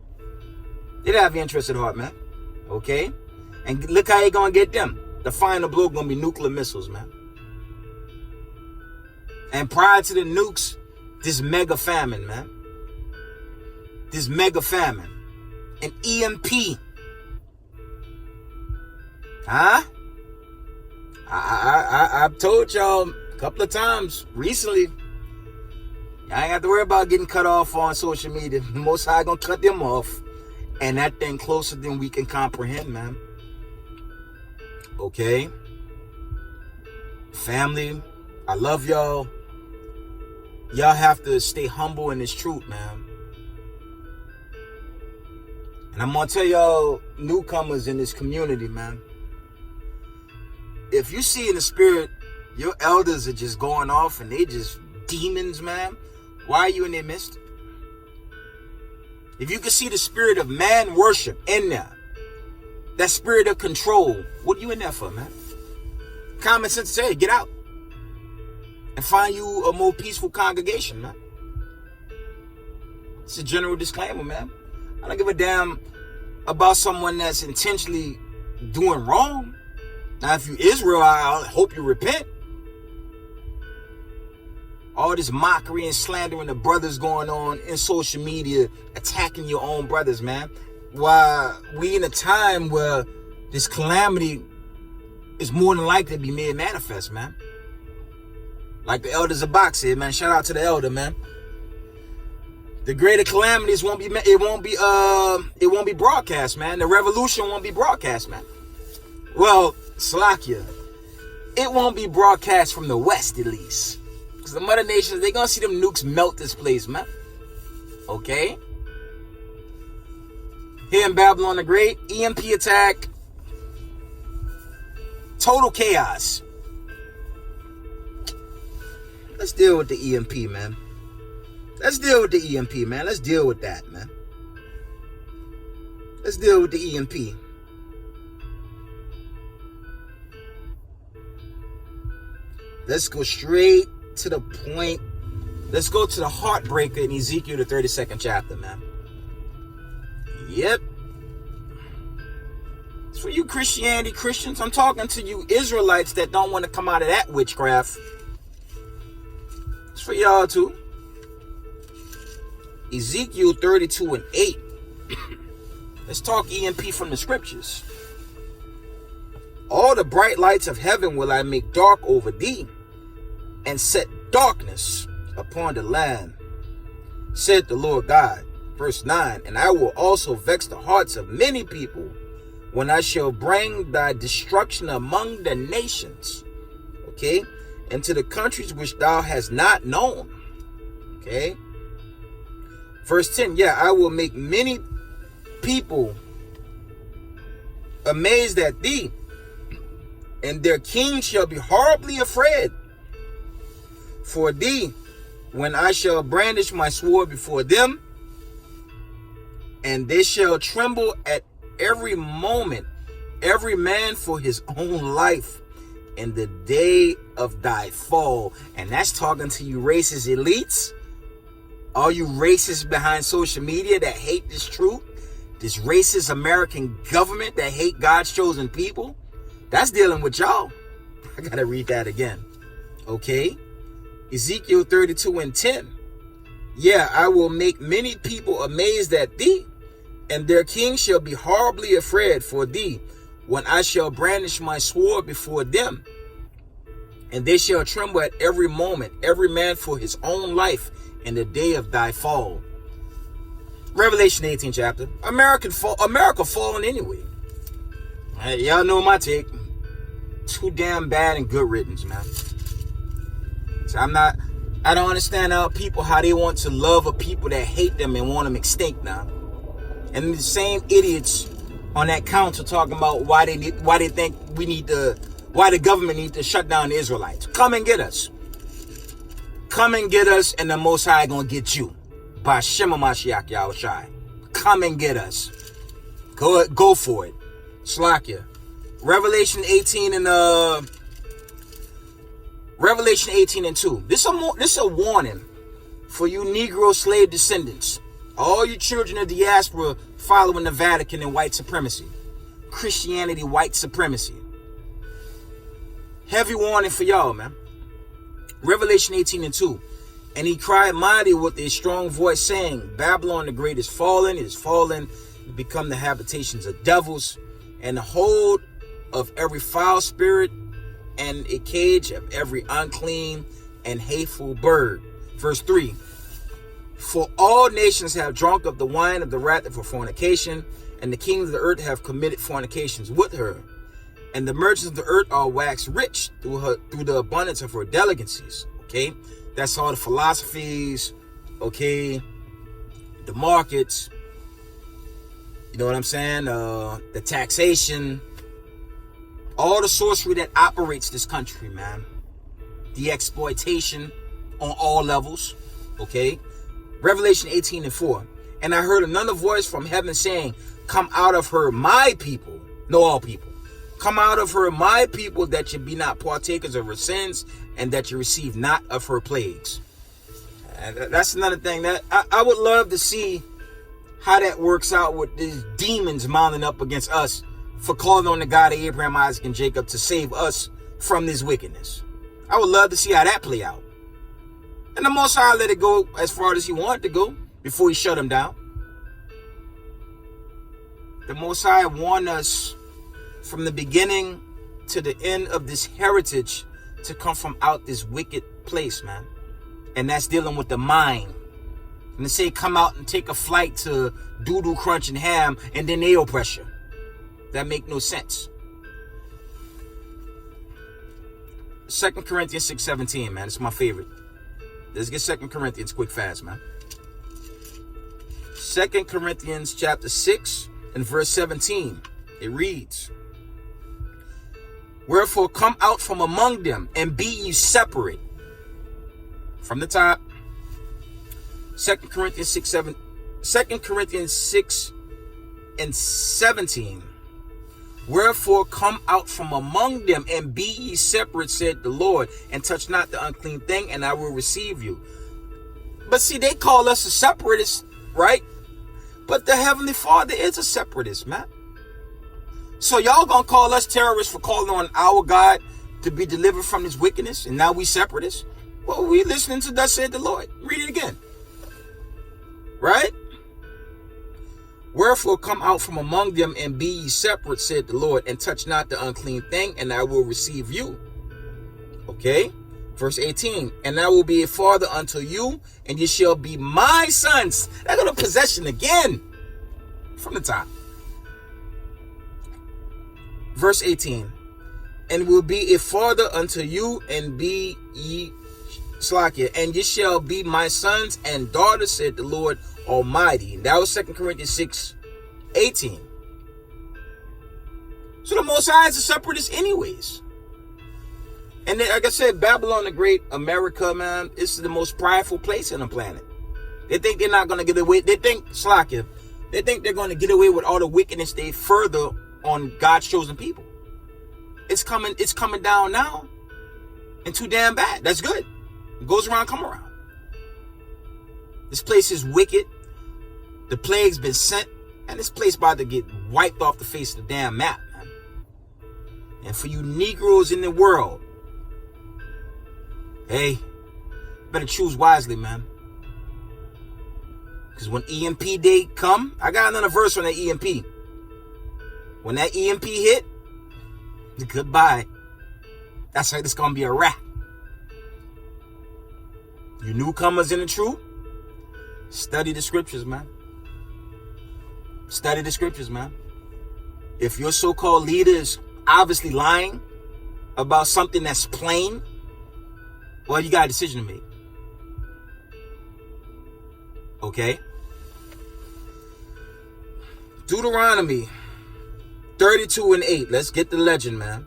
They don't have your interest at heart, man. Okay? And look how you're going to get them. The final blow going to be nuclear missiles, man. And prior to the nukes, this mega famine, man. This mega famine. An EMP. Huh? I've told y'all a couple of times recently, I ain't have to worry about getting cut off on social media. Most High gonna cut them off. And that thing closer than we can comprehend, man. Okay? Family, I love y'all. Y'all have to stay humble in this truth, man. And I'm gonna tell y'all newcomers in this community, man. If you see in the spirit, your elders are just going off and they just demons, man. Why are you in their midst? If you can see the spirit of man worship in there, that spirit of control, what are you in there for, man? Common sense say, get out. And find you a more peaceful congregation, man. It's a general disclaimer, man. I don't give a damn about someone that's intentionally doing wrong. Now, if you Israel, I hope you repent. All this mockery and slandering of brothers going on in social media, attacking your own brothers, man. While we in a time where this calamity is more than likely to be made manifest, man. Like the elders of Bach said, man. Shout out to the elder, man. The greater calamities won't be broadcast, man. The revolution won't be broadcast, man. Well, Slakia, it won't be broadcast from the West, at least. Because the mother nations, they're going to see them nukes melt this place, man. Okay? Here in Babylon the Great, EMP attack. Total chaos. Let's deal with the EMP, man. Let's deal with the EMP, man. Let's deal with that, man. Let's deal with the EMP. Let's go straight to the point. Let's go to the heartbreaker in Ezekiel, the 32nd chapter, man. Yep. It's for you Christians. I'm talking to you Israelites that don't want to come out of that witchcraft. It's for y'all too. Ezekiel 32 and 8. Let's talk EMP from the scriptures. All the bright lights of heaven will I make dark over thee, and set darkness upon the land, said the Lord God. Verse 9, and I will also vex the hearts of many people when I shall bring thy destruction among the nations, okay, and to the countries which thou hast not known, okay. Verse 10, yeah, I will make many people amazed at thee, and their king shall be horribly afraid for thee when I shall brandish my sword before them, and they shall tremble at every moment, every man for his own life in the day of thy fall. And that's talking to you racist elites, all you racists behind social media that hate this truth, this racist American government that hate God's chosen people. That's dealing with y'all. I gotta read that again. Okay? Ezekiel 32 and 10. Yeah, I will make many people amazed at thee, and their king shall be horribly afraid for thee when I shall brandish my sword before them, And they shall tremble at every moment, every man for his own life in the day of thy fall. Revelation 18 chapter. America falling anyway. Y'all know my take. Too damn bad and good riddance, man. So I don't understand how they want to love a people that hate them and want them extinct now. And the same idiots on that council talking about why the government need to shut down the Israelites. Come and get us. Come and get us, and the Most High gonna get you. By Shema Mashiach Yahushai. Come and get us. Go for it. Slakia. Revelation 18 and 2. This is a warning for you Negro slave descendants. All you children of diaspora following the Vatican and white supremacy. Christianity, white supremacy. Heavy warning for y'all, man. Revelation 18 and 2. And he cried mighty with a strong voice, saying, Babylon the great is fallen, to become the habitations of devils, and the hold of every foul spirit, and a cage of every unclean and hateful bird. Verse 3. For all nations have drunk of the wine of the wrath of her fornication, and the kings of the earth have committed fornications with her. And the merchants of the earth are waxed rich through the abundance of her delicacies. Okay? That's all the philosophies, okay, the markets, you know what I'm saying, the taxation, all the sorcery that operates this country, man. The exploitation on all levels, okay. Revelation 18 and 4. And I heard another voice from heaven saying, come out of her, my people, no all people. Come out of her, my people, that you be not partakers of her sins, and that you receive not of her plagues. And that's another thing that I would love to see how that works out with these demons mounting up against us for calling on the God of Abraham, Isaac, and Jacob to save us from this wickedness. I would love to see how that play out. And the Most High let it go as far as he wanted to go before he shut him down. The Most High warned us from the beginning to the end of this heritage to come from out this wicked place, man. And that's dealing with the mind. And they say come out and take a flight to Doodoo Crunch and Ham, and then they oppress you. That make no sense. 2 Corinthians 6:17, man. It's my favorite. Let's get 2 Corinthians quick fast, man. 2 Corinthians chapter 6 and verse 17. It reads, wherefore come out from among them, and be ye separate. From the top. 2 Corinthians 6 and 17. Wherefore come out from among them, and be ye separate, said the Lord, and touch not the unclean thing, and I will receive you. But see, they call us a separatist, right? But the Heavenly Father is a separatist, man. So y'all gonna call us terrorists for calling on our God to be delivered from this wickedness, and now we separatists? Well, we listening to thus said the Lord. Read it again. Right? Wherefore come out from among them, and be ye separate, said the Lord, and touch not the unclean thing, and I will receive you. Okay? Verse 18. And I will be a father unto you, and ye shall be my sons. That go to possession again. From the top. Verse 18. And will be a father unto you, and be ye Slakia, and ye shall be my sons and daughters, said the Lord Almighty. And that was 2 Corinthians 6:18. So the Most High is a separatist anyways. And then, like I said, Babylon the Great, America, man, this is the most prideful place on the planet. They think they're not going to get away. They think, Slakia, they think they're going to get away with all the wickedness they further on God's chosen people. It's coming down now. And too damn bad. That's good. It goes around, come around. This place is wicked. The plague's been sent. And this place about to get wiped off the face of the damn map, man. And for you Negroes in the world, hey, better choose wisely, man. Because when EMP day come, I got another verse on that EMP. When that EMP hit, goodbye. That's like it's going to be a wrap. You newcomers in the truth, study the scriptures, man. Study the scriptures, man. If your so-called leader is obviously lying about something that's plain, well, you got a decision to make. Okay? Deuteronomy 32:8. Let's get the legend, man.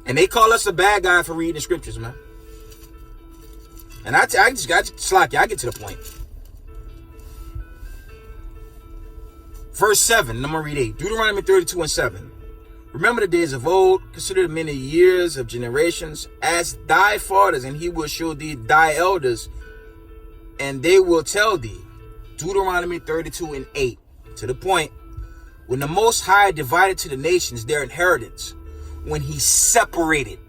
And they call us a bad guy for reading the scriptures, man. And I just got slack you. I get to the point. Verse 7, I'm going to read 8. Deuteronomy 32:7. Remember the days of old, consider the many years of generations. Ask thy fathers, and he will show thee thy elders, and they will tell thee. Deuteronomy 32:8. To the point. When the Most High divided to the nations their inheritance, when he separated,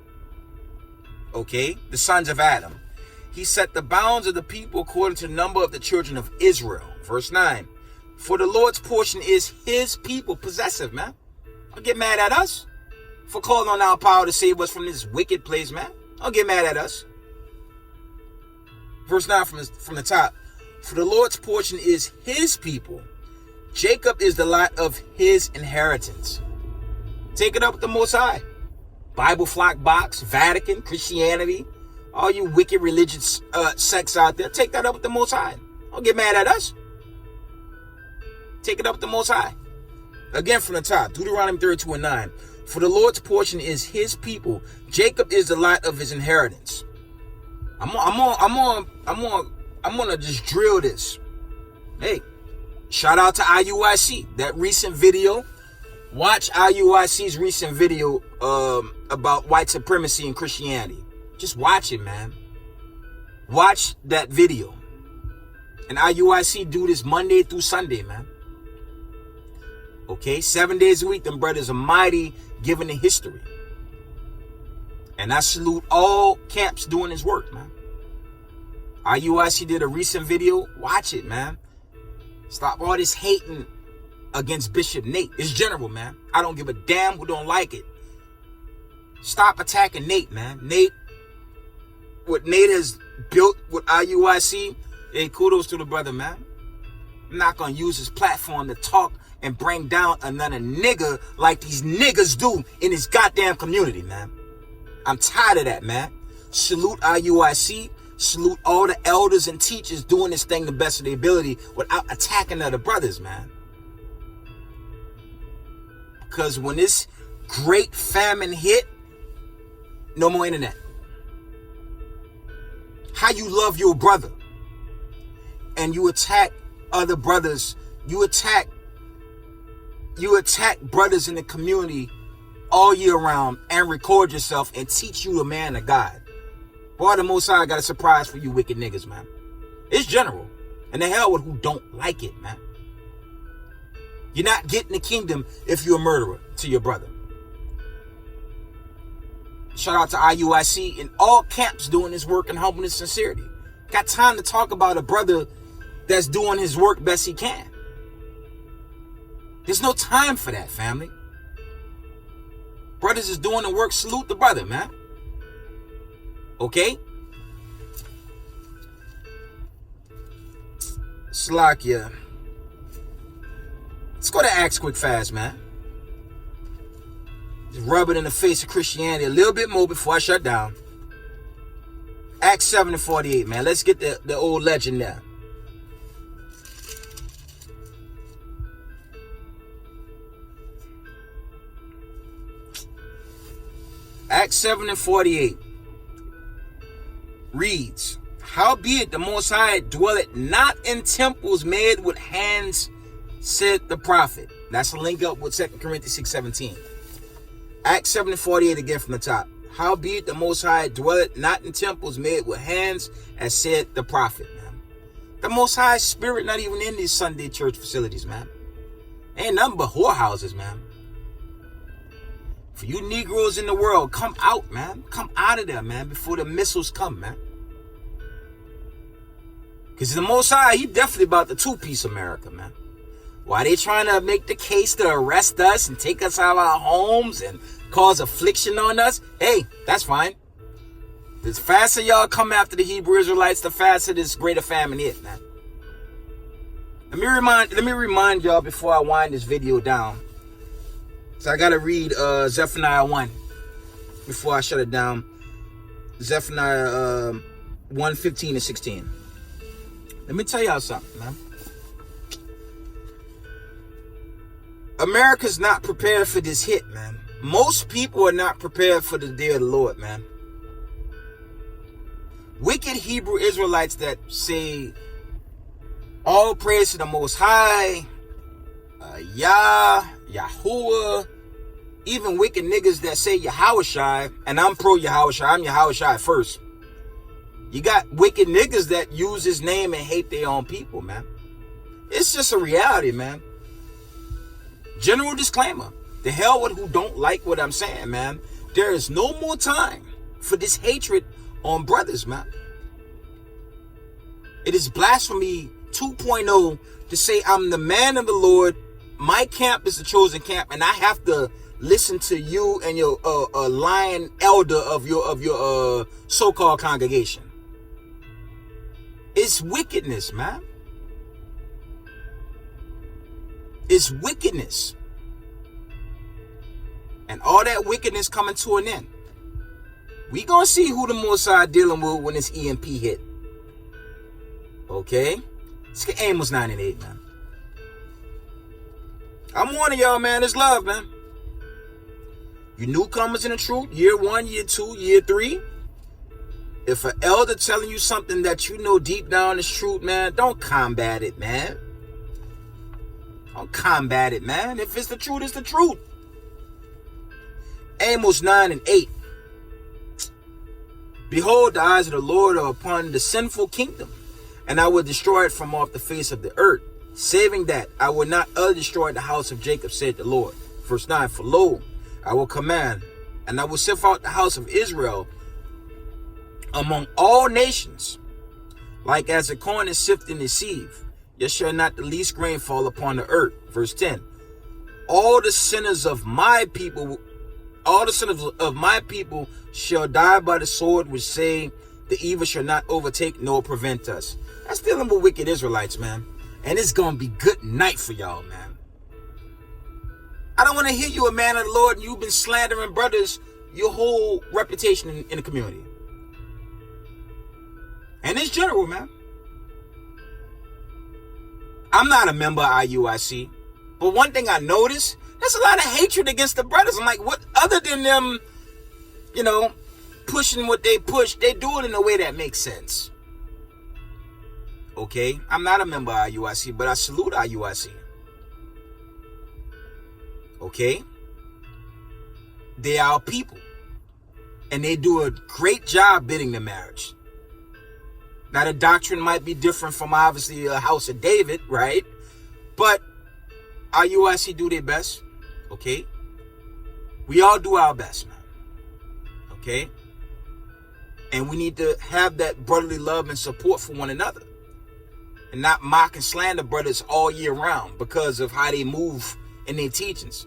okay, the sons of Adam, he set the bounds of the people according to the number of the children of Israel. Verse 9. For the Lord's portion is his people. Possessive, man. Don't get mad at us for calling on our power to save us from this wicked place, man. Don't get mad at us. Verse 9 from the top. For the Lord's portion is his people. Jacob is the lot of his inheritance. Take it up with the Most High. Bible Flock Box, Vatican, Christianity, all you wicked religious sects out there, take that up with the Most High. Don't get mad at us. Take it up with the Most High. Again from the top, Deuteronomy 32:9. For the Lord's portion is his people. Jacob is the lot of his inheritance. I'm gonna just drill this. Hey, shout out to IUIC. That recent video. Watch IUIC's recent video about white supremacy and Christianity. Just watch it, man. Watch that video. And IUIC do this Monday through Sunday, man. Okay, 7 days a week. Them brothers are mighty given the history. And I salute all camps doing this work, man. IUIC did a recent video. Watch it, man. Stop all this hating against Bishop Nate. It's general, man. I don't give a damn who don't like it. Stop attacking Nate, man. What Nate has built with IUIC, hey, kudos to the brother, man. I'm not going to use his platform to talk and bring down another nigga like these niggas do in this goddamn community, man. I'm tired of that, man. Salute IUIC. Salute all the elders and teachers doing this thing the best of their ability without attacking other brothers, man. Because when this great famine hit, no more internet. How you love your brother and you attack other brothers, you attack brothers in the community all year round and record yourself and teach you the man of God. Boy, the Most High got a surprise for you wicked niggas, man. It's general. And the hell with who don't like it, man. You're not getting the kingdom if you're a murderer to your brother. Shout out to IUIC and all camps doing this work in humbleness and sincerity. Got time to talk about a brother that's doing his work best he can. There's no time for that, family. Brothers is doing the work. Salute the brother, man. Okay? Slakia. Let's go to Acts quick fast, man. Just rub it in the face of Christianity a little bit more before I shut down. Acts 7:48, man. Let's get the old legend there. Acts 7:48 reads, Howbeit the Most High dwelleth not in temples made with hands, said the prophet. That's a link up with 2 Corinthians 6:17. Acts 7:48 again from the top. Howbeit the Most High dwelleth not in temples made with hands, as said the prophet, man. The Most High Spirit not even in these Sunday church facilities, man. Ain't nothing but whorehouses, man. For you Negroes in the world, come out, man. Come out of there, man, before the missiles come, man. Because the Most High, he definitely about the two-piece America, man. Why they trying to make the case to arrest us and take us out of our homes and cause affliction on us? Hey, that's fine. The faster y'all come after the Hebrew Israelites, the faster this greater famine is, man. Let me remind y'all before I wind this video down. So I gotta read Zephaniah 1 before I shut it down. Zephaniah 1:15 and 16. Let me tell y'all something, man. America's not prepared for this hit, man. Most people are not prepared for the day of the Lord, man. Wicked Hebrew Israelites that say all praise to the Most High, Yahuwah, even wicked niggas that say Yahushai, and I'm pro Yahushai, I'm Yahushai first. You got wicked niggas that use his name and hate their own people, man. It's just a reality, man. General disclaimer. The hell with who don't like what I'm saying, man. There is no more time for this hatred on brothers, man. It is blasphemy 2.0 to say I'm the man of the Lord. My camp is the chosen camp, and I have to listen to you and your lying elder of your so-called congregation. It's wickedness, man. It's wickedness. And all that wickedness coming to an end. We gonna see who the Mosai dealing with when this EMP hit. Okay? Let's get Amos 9 and 8, man. I'm warning y'all, man. It's love, man. You newcomers in the truth, year 1, year 2, year 3. If an elder telling you something that you know deep down is truth, man, don't combat it, man. Don't combat it, man. If it's the truth, it's the truth. Amos 9 and 8. Behold, the eyes of the Lord are upon the sinful kingdom, and I will destroy it from off the face of the earth, saving that I will not utterly destroy the house of Jacob, said the Lord. Verse 9, for lo, I will command, and I will sift out the house of Israel among all nations, like as a corn is sifted in the sieve, yet shall not the least grain fall upon the earth. Verse 10, all the sinners of my people shall die by the sword, which say the evil shall not overtake nor prevent us. That's dealing with wicked Israelites, man. And it's going to be good night for y'all, man. I don't want to hear you a man of the Lord and you've been slandering brothers your whole reputation in the community. And it's general, man. I'm not a member of IUIC, but one thing I noticed, there's a lot of hatred against the brothers. I'm like, what other than them, pushing what they push, they do it in a way that makes sense. Okay? I'm not a member of IUIC, but I salute IUIC. Okay? They are our people. And they do a great job bidding the marriage. Now, the doctrine might be different from obviously a House of David, right? But IUIC do their best. Okay? We all do our best, man. Okay? And we need to have that brotherly love and support for one another. And not mock and slander brothers all year round because of how they move in their teachings.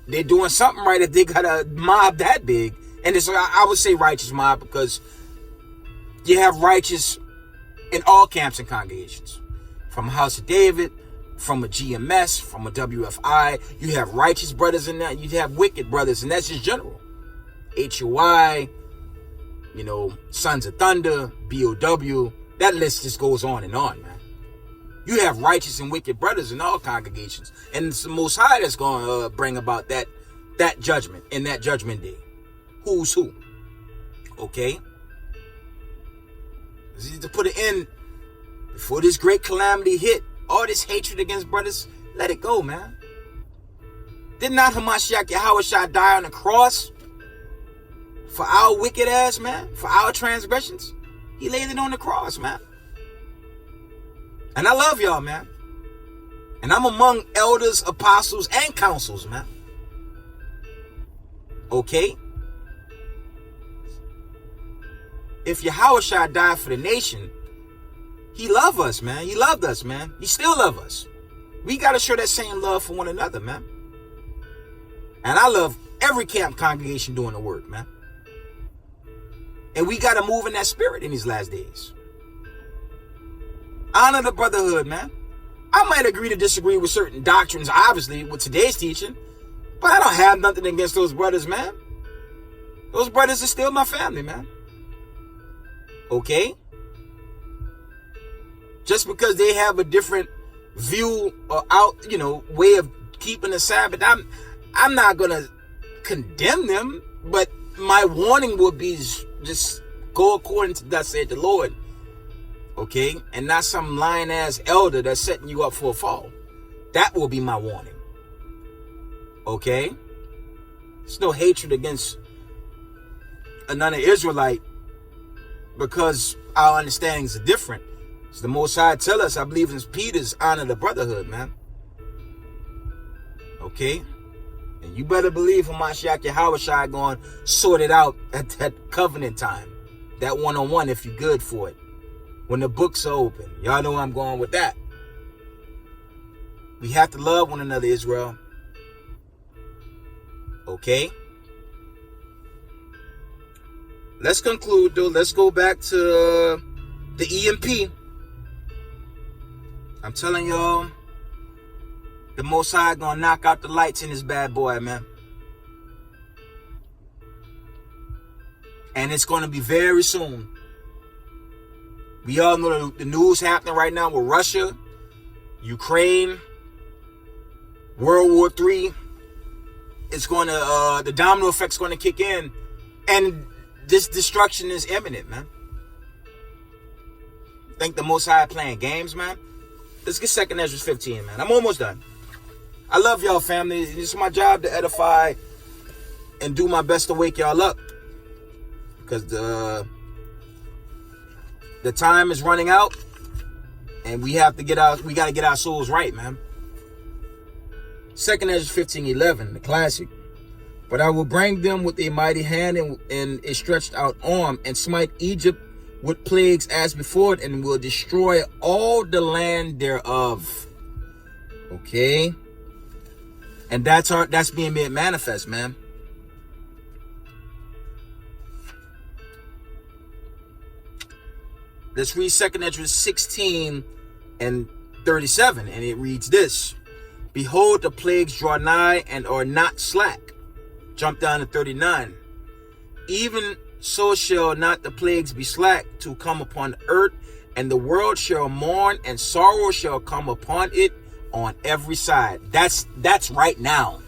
They're doing something right if they got a mob that big. And it's, I would say righteous mob because you have righteous in all camps and congregations. From House of David, from a GMS, from a WFI. You have righteous brothers in that. You have wicked brothers, and that's just general. HOI, Sons of Thunder, BOW. That list just goes on and on, man. You have righteous and wicked brothers in all congregations. And it's the Most High that's going to bring about that judgment in that judgment day. Who's who? Okay? We need to put an end before this great calamity hit. All this hatred against brothers, let it go, man. Did not Hamashiach Yahushua die on the cross for our wicked ass, man? For our transgressions? He laid it on the cross, man. And I love y'all, man. And I'm among elders, apostles, and councils, man. Okay? If Yahushua died for the nation, he loved us, man. He loved us, man. He still loves us. We got to show that same love for one another, man. And I love every camp congregation doing the work, man. And we got to move in that spirit in these last days. Honor the brotherhood, man. I might agree to disagree with certain doctrines, obviously, with today's teaching, but I don't have nothing against those brothers, man. Those brothers are still my family, man. Okay? Just because they have a different view or way of keeping the Sabbath, I'm not going to condemn them, but my warning would be just go according to thus said the Lord. Okay? And not some lying ass elder that's setting you up for a fall. That will be my warning. Okay? There's no hatred against another Israelite because our understandings are different. So the Most High tell us, I believe in Peter's honor the brotherhood, man. Okay? And you better believe Hamashiach Yahushua going to sort it out at that covenant time. That one-on-one if you're good for it. When the books are open. Y'all know where I'm going with that. We have to love one another, Israel. Okay? Let's conclude, though. Let's go back to the EMP. I'm telling y'all, the Most High gonna knock out the lights in this bad boy, man. And it's gonna be very soon. We all know the news happening right now with Russia, Ukraine, World War III. It's gonna, the domino effect's gonna kick in. And this destruction is imminent, man. Think the Most High playing games, man? Let's get 2nd Ezra 15, man. I'm almost done. I love y'all, family. It's my job to edify and do my best to wake y'all up. Because the time is running out. And we got to get our souls right, man. 2nd Ezra 15:11, the classic. But I will bring them with a mighty hand and a stretched out arm and smite Egypt with plagues as before it, and will destroy all the land thereof. Okay? And that's being made manifest, man. Let's read 2nd Ezra 16 and 37, and it reads this. Behold, the plagues draw nigh and are not slack. Jump down to 39. Even so shall not the plagues be slack to come upon the earth, and the world shall mourn, and sorrow shall come upon it on every side. That's right now.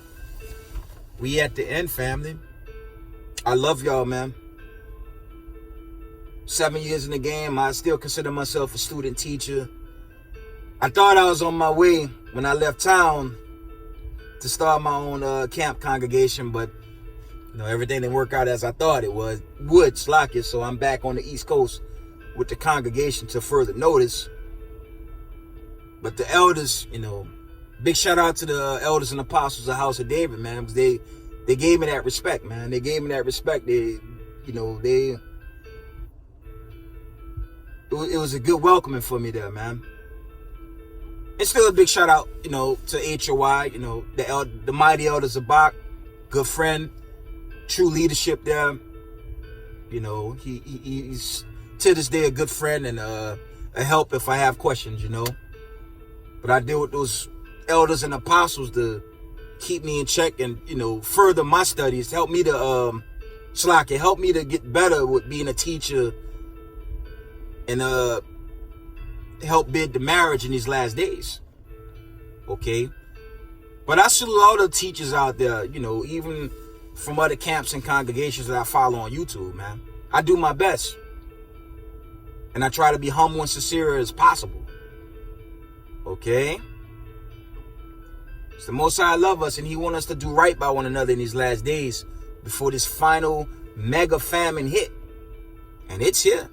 We at the end, family. I love y'all, man. 7 years in the game, I still consider myself a student teacher. I thought I was on my way when I left town to start my own camp congregation, but everything didn't work out as I thought it would, slack it. So I'm back on the East Coast with the congregation to further notice. But the elders, big shout out to the elders and apostles of the House of David, man, because they gave me that respect, man. They gave me that respect. It was a good welcoming for me there, man. And still a big shout out, to HOI, the mighty elders of Bach, good friend. True leadership there. He's to this day a good friend and a help if I have questions, But I deal with those elders and apostles to keep me in check and, further my studies, help me to help me to get better with being a teacher and help build the marriage in these last days. Okay? But I salute all the teachers out there, even from other camps and congregations that I follow on YouTube, man. I do my best. And I try to be humble and sincere as possible. Okay? It's the Most High love us, and He wants us to do right by one another in these last days before this final mega famine hit. And it's here.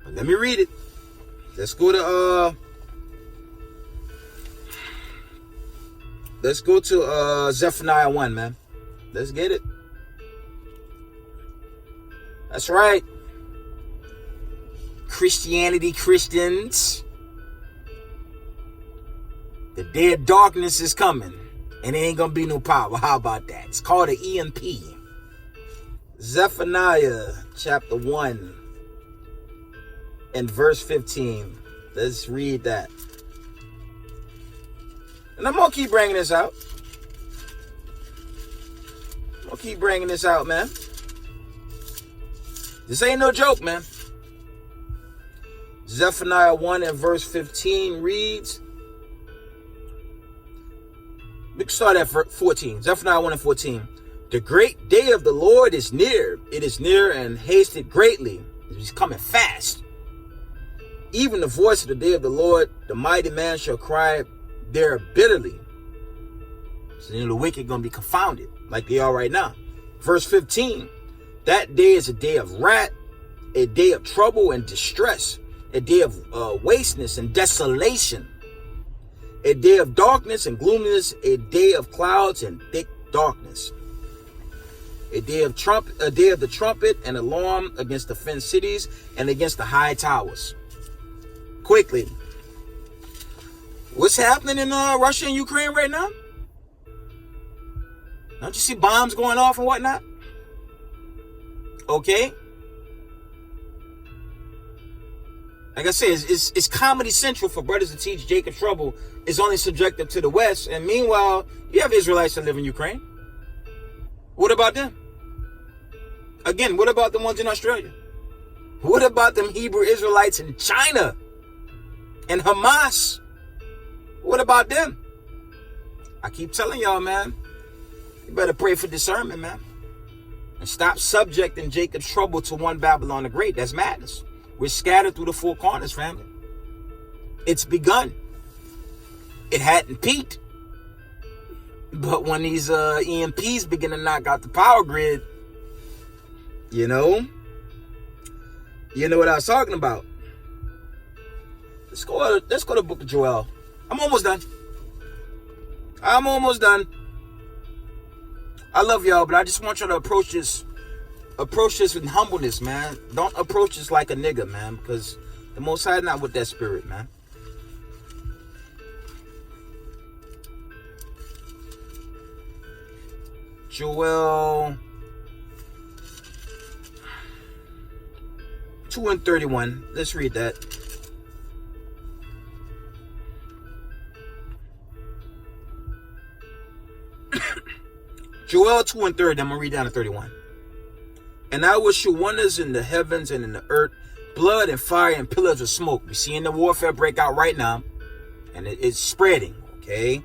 But let me read it. Let's go to Zephaniah 1, man. Let's get it. That's right. Christians. The day of darkness is coming. And there ain't gonna be no power. How about that? It's called an EMP. Zephaniah chapter 1 and verse 15. Let's read that. And I'm going to keep bringing this out. Man. This ain't no joke, man. Zephaniah 1 and verse 15 reads. We can start at 14. Zephaniah 1 and 14. The great day of the Lord is near. It is near and hasted greatly. He's coming fast. Even the voice of the day of the Lord, the mighty man shall cry there bitterly. So the wicked going to be confounded like they are right now. Verse 15. That day is a day of wrath, a day of trouble and distress, a day of wasteness and desolation, a day of darkness and gloominess, a day of clouds and thick darkness, a day of the trumpet and alarm against the fenced cities and against the high towers. Quickly, what's happening in Russia and Ukraine right now? Don't you see bombs going off and whatnot? Okay. Like I said, it's Comedy Central for brothers to teach Jacob Trouble is only subjective to the West. And meanwhile, you have Israelites that live in Ukraine. What about them? Again, what about the ones in Australia? What about them Hebrew Israelites in China and Hamas? What about them? I keep telling y'all, man, you better pray for discernment, man. And stop subjecting Jacob's trouble to one Babylon the Great. That's madness. We're scattered through the four corners, family. It's begun. It hadn't peaked. But when these EMPs begin to knock out the power grid, you know what I was talking about. Let's go to the book of Joel. I'm almost done. I love y'all, but I just want y'all to approach this with humbleness, man. Don't approach this like a nigga, man, because the Most High not with that spirit, man. Joel 2 and 31. Let's read that. Joel 2 and 30. I'm going to read down to 31. And I will show wonders in the heavens and in the earth, blood and fire and pillars of smoke. We're seeing the warfare break out right now, and it's spreading, okay?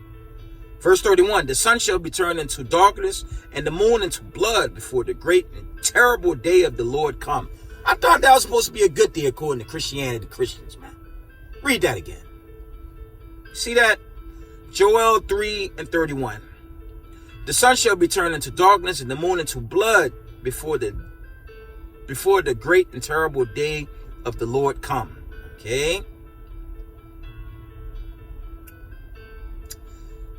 Verse 31, the sun shall be turned into darkness and the moon into blood before the great and terrible day of the Lord come. I thought that was supposed to be a good day according to Christianity, Christians, man. Read that again. See that? Joel 3 and 31. The sun shall be turned into darkness and the moon into blood before the great and terrible day of the Lord come. Okay.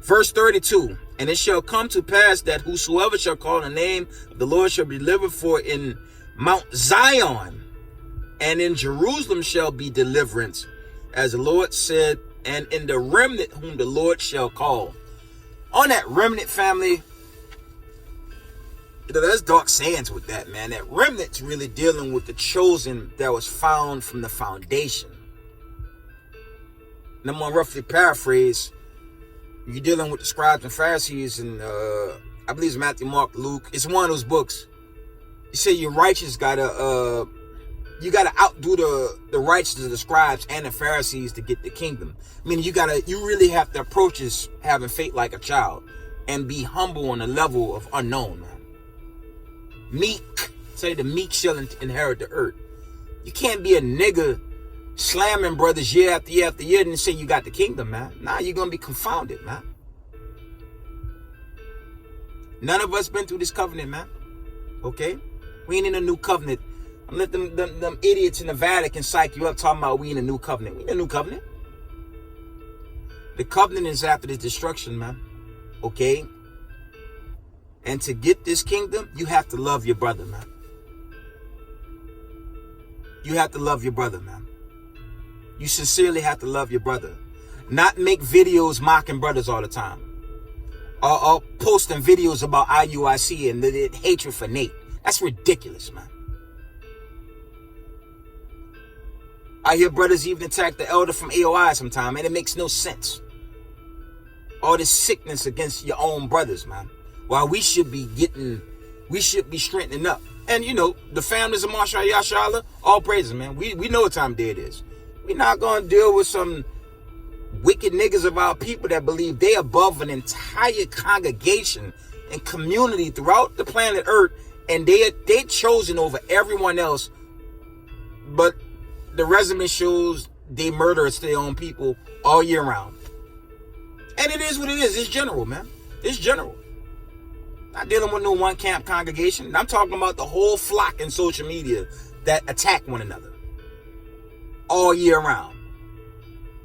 Verse 32. And it shall come to pass that whosoever shall call the name of the Lord shall be delivered, for in Mount Zion and in Jerusalem shall be deliverance, as the Lord said, and in the remnant whom the Lord shall call. On that remnant, family, there's dark sayings with that, man. That remnant's really dealing with the chosen that was found from the foundation. And I'm going to roughly paraphrase. You're dealing with the scribes and Pharisees, and I believe it's Matthew, Mark, Luke. It's one of those books. You say you're righteous, you gotta outdo the righteous of the scribes and the Pharisees to get the kingdom. I mean, you really have to approach this having faith like a child and be humble on the level of unknown, man. Meek, say the meek shall inherit the earth. You can't be a nigga slamming brothers year after year after year and say you got the kingdom, man. Nah, you're gonna be confounded, man. None of us been through this covenant, man. Okay? We ain't in a new covenant. I'm let them idiots in the Vatican psych you up talking about we in a new covenant. We in a new covenant. The covenant is after the destruction, man. Okay? And to get this kingdom, you have to love your brother, man. You have to love your brother, man. You sincerely have to love your brother. Not make videos mocking brothers all the time. Or posting videos about IUIC and the hatred for Nate. That's ridiculous, man. I hear brothers even attack the elder from AOI sometime, and it makes no sense. All this sickness against your own brothers, man. While we should be strengthening up. And you know, the families of Marshall Yashala, all praises, man. We know what time of day it is. We're not gonna deal with some wicked niggas of our people that believe they above an entire congregation and community throughout the planet Earth, and they chosen over everyone else. But the resume shows they murder their own people all year round. And it is what it is. It's general, man. It's general. Not dealing with no one camp congregation. I'm talking about the whole flock in social media that attack one another all year round.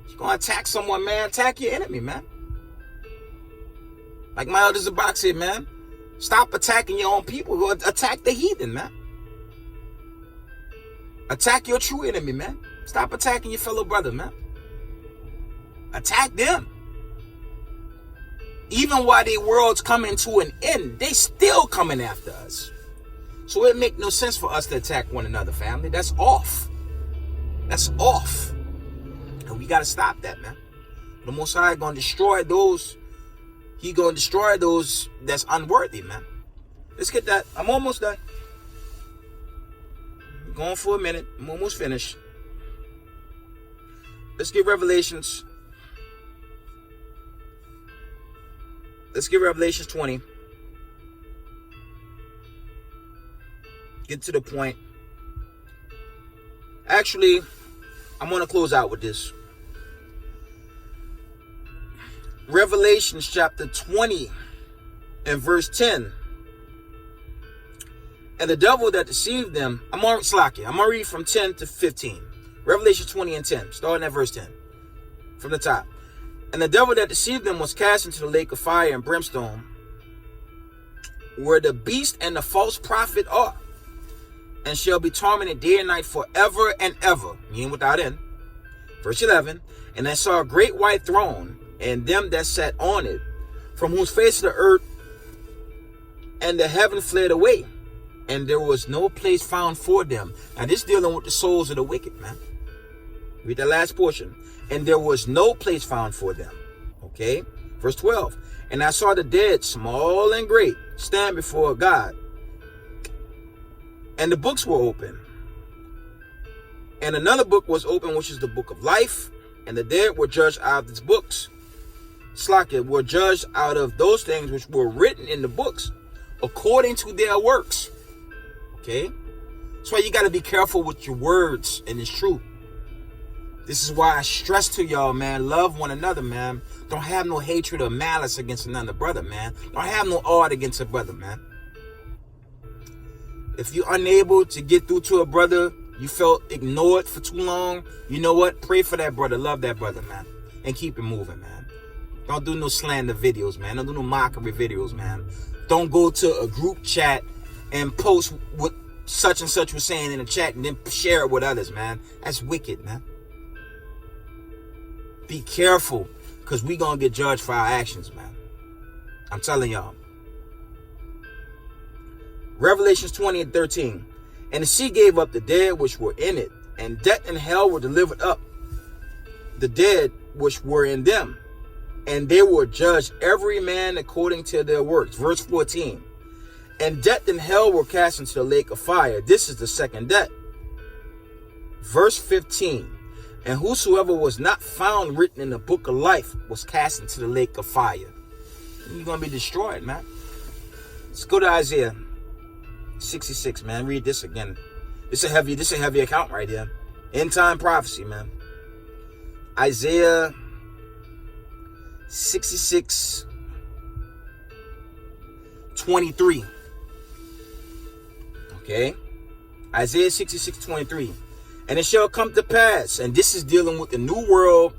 If you're going to attack someone, man, attack your enemy, man. Like my elder Zabak said, man, stop attacking your own people. Attack the heathen, man. Attack your true enemy, man. Stop attacking your fellow brother, man. Attack them. Even while their world's coming to an end, they still coming after us. So it make no sense for us to attack one another, family. That's off. That's off. And we got to stop that, man. The Most High going to destroy those. He going to destroy those that's unworthy, man. Let's get that. I'm almost done. I'm going for a minute. I'm almost finished. Let's get Revelations. Let's get Revelations 20. Get to the point. Actually, I'm going to close out with this. Revelations chapter 20 and verse 10. And the devil that deceived them, I'm going to read from 10 to 15. Revelation 20 and 10, starting at verse 10. From the top. And the devil that deceived them was cast into the lake of fire and brimstone, where the beast and the false prophet are, and shall be tormented day and night forever and ever, meaning without end. Verse 11. And I saw a great white throne, and them that sat on it, from whose face the earth and the heaven fled away, and there was no place found for them. Now this dealing with the souls of the wicked, man. Read the last portion. And there was no place found for them. Okay. Verse 12. And I saw the dead, small and great, stand before God. And the books were open. And another book was open, which is the book of life. And the dead were judged out of its books. Were judged out of those things which were written in the books, according to their works. Okay. That's why you got to be careful with your words and it's true. This is why I stress to y'all, man, love one another, man. Don't have no hatred or malice against another brother, man. Don't have no art against a brother, man. If you're unable to get through to a brother, you felt ignored for too long, you know what? Pray for that brother. Love that brother, man. And keep it moving, man. Don't do no slander videos, man. Don't do no mockery videos, man. Don't go to a group chat and post what such and such was saying in the chat and then share it with others, man. That's wicked, man. Be careful, because we going to get judged for our actions, man. I'm telling y'all. Revelations 20 and 13. And the sea gave up the dead which were in it, and death and hell were delivered up the dead which were in them, and they were judged every man according to their works. Verse 14. And death and hell were cast into the lake of fire. This is the second death. Verse 15. And whosoever was not found written in the book of life was cast into the lake of fire. And you're going to be destroyed, man. Let's go to Isaiah 66, man. Read this again. This is a heavy account right here. End time prophecy, man. Isaiah 66, 23. Okay. Isaiah 66, 23. And it shall come to pass, and this is dealing with the new world,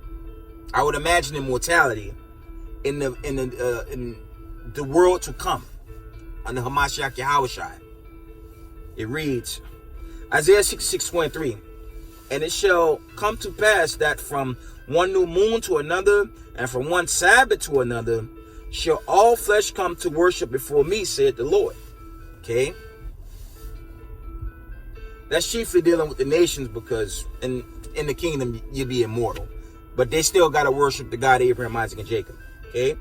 I would imagine immortality, in the world to come, under Hamashiach Yahushai. It reads, Isaiah 66, 23. And it shall come to pass that from one new moon to another, and from one Sabbath to another, shall all flesh come to worship before me, said the Lord. Okay? That's chiefly dealing with the nations, because in the kingdom you'll be immortal. But they still got to worship the God of Abraham, Isaac, and Jacob. Okay?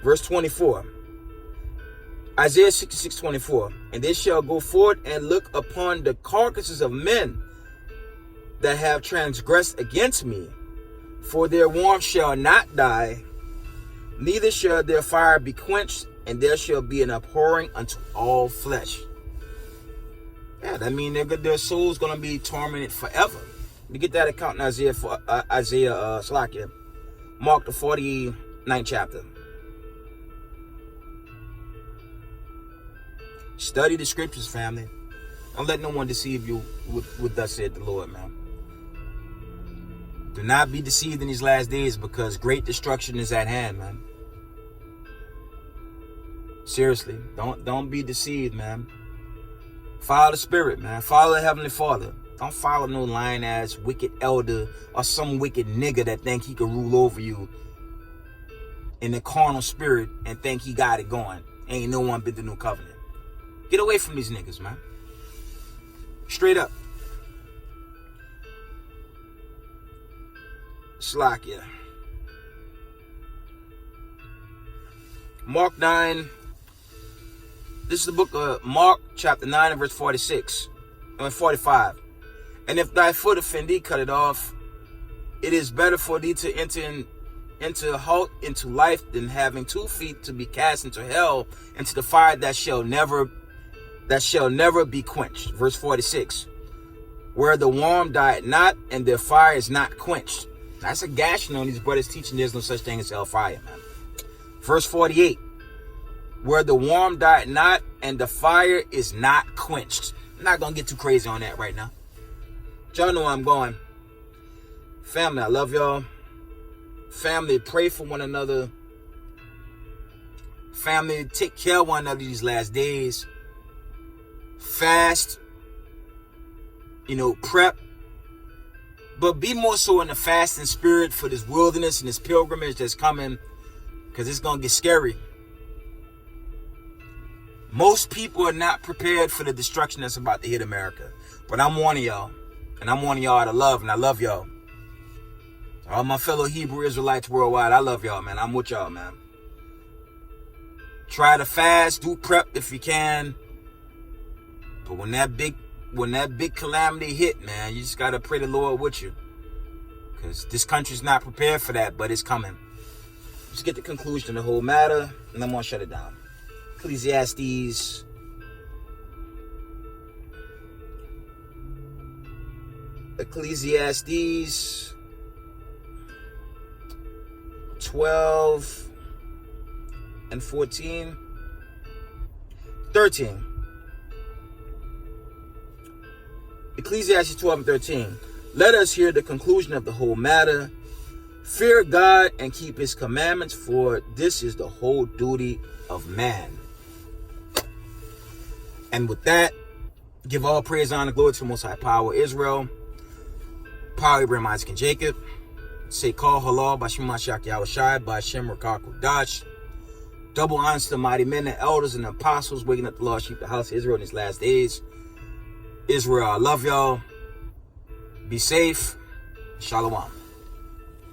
Verse 24. Isaiah 66:24. And they shall go forth and look upon the carcasses of men that have transgressed against me. For their warmth shall not die, neither shall their fire be quenched, and there shall be an abhorring unto all flesh. Yeah, that means their soul's going to be tormented forever. You get that account in Isaiah Slakia, Mark the 49th chapter. Study the scriptures, family. Don't let no one deceive you with thus said the Lord, man. Do not be deceived in these last days, because great destruction is at hand, man. Seriously, don't be deceived, man. Follow the Spirit, man. Follow the Heavenly Father. Don't follow no lying ass wicked elder or some wicked nigga that think he can rule over you in the carnal spirit and think he got it going. Ain't no one been the new covenant. Get away from these niggas, man. Straight up. Slakia. Mark 9. This is the book of Mark, chapter 9 and verse 46. And 45. And if thy foot offend thee, cut it off. It is better for thee to enter into life than having 2 feet to be cast into hell, into the fire that shall never be quenched. Verse 46. Where the worm died not, and their fire is not quenched. That's a gashing on these brothers teaching there's no such thing as hellfire, man. Verse 48. Where the worm died not, and the fire is not quenched. I'm not going to get too crazy on that right now. Y'all know where I'm going. Family, I love y'all. Family, pray for one another. Family, take care of one another these last days. Fast. Prep. But be more so in the fasting spirit for this wilderness and this pilgrimage that's coming, because it's going to get scary. Most people are not prepared for the destruction that's about to hit America. But I'm warning y'all. And I'm warning y'all out of love, and I love y'all. All my fellow Hebrew Israelites worldwide, I love y'all, man. I'm with y'all, man. Try to fast, do prep if you can. But when that big calamity hit, man, you just got to pray the Lord with you. Because this country's not prepared for that, but it's coming. Let's get the conclusion of the whole matter, and I'm going to shut it down. Ecclesiastes 12 and 14. 13. Ecclesiastes 12 and 13. Let us hear the conclusion of the whole matter. Fear God and keep his commandments, for this is the whole duty of man. And with that, give all praise, honor, glory to the Most High Power, Israel, Power, Abraham, Isaac, and Jacob. Say, call halal, Bashim Mashiach Yahushai, Bashim Rakak Dash. Double honors to the mighty men, the elders, and the apostles, waking up the lost sheep, the house of Israel in these last days. Israel, I love y'all. Be safe. Shalom.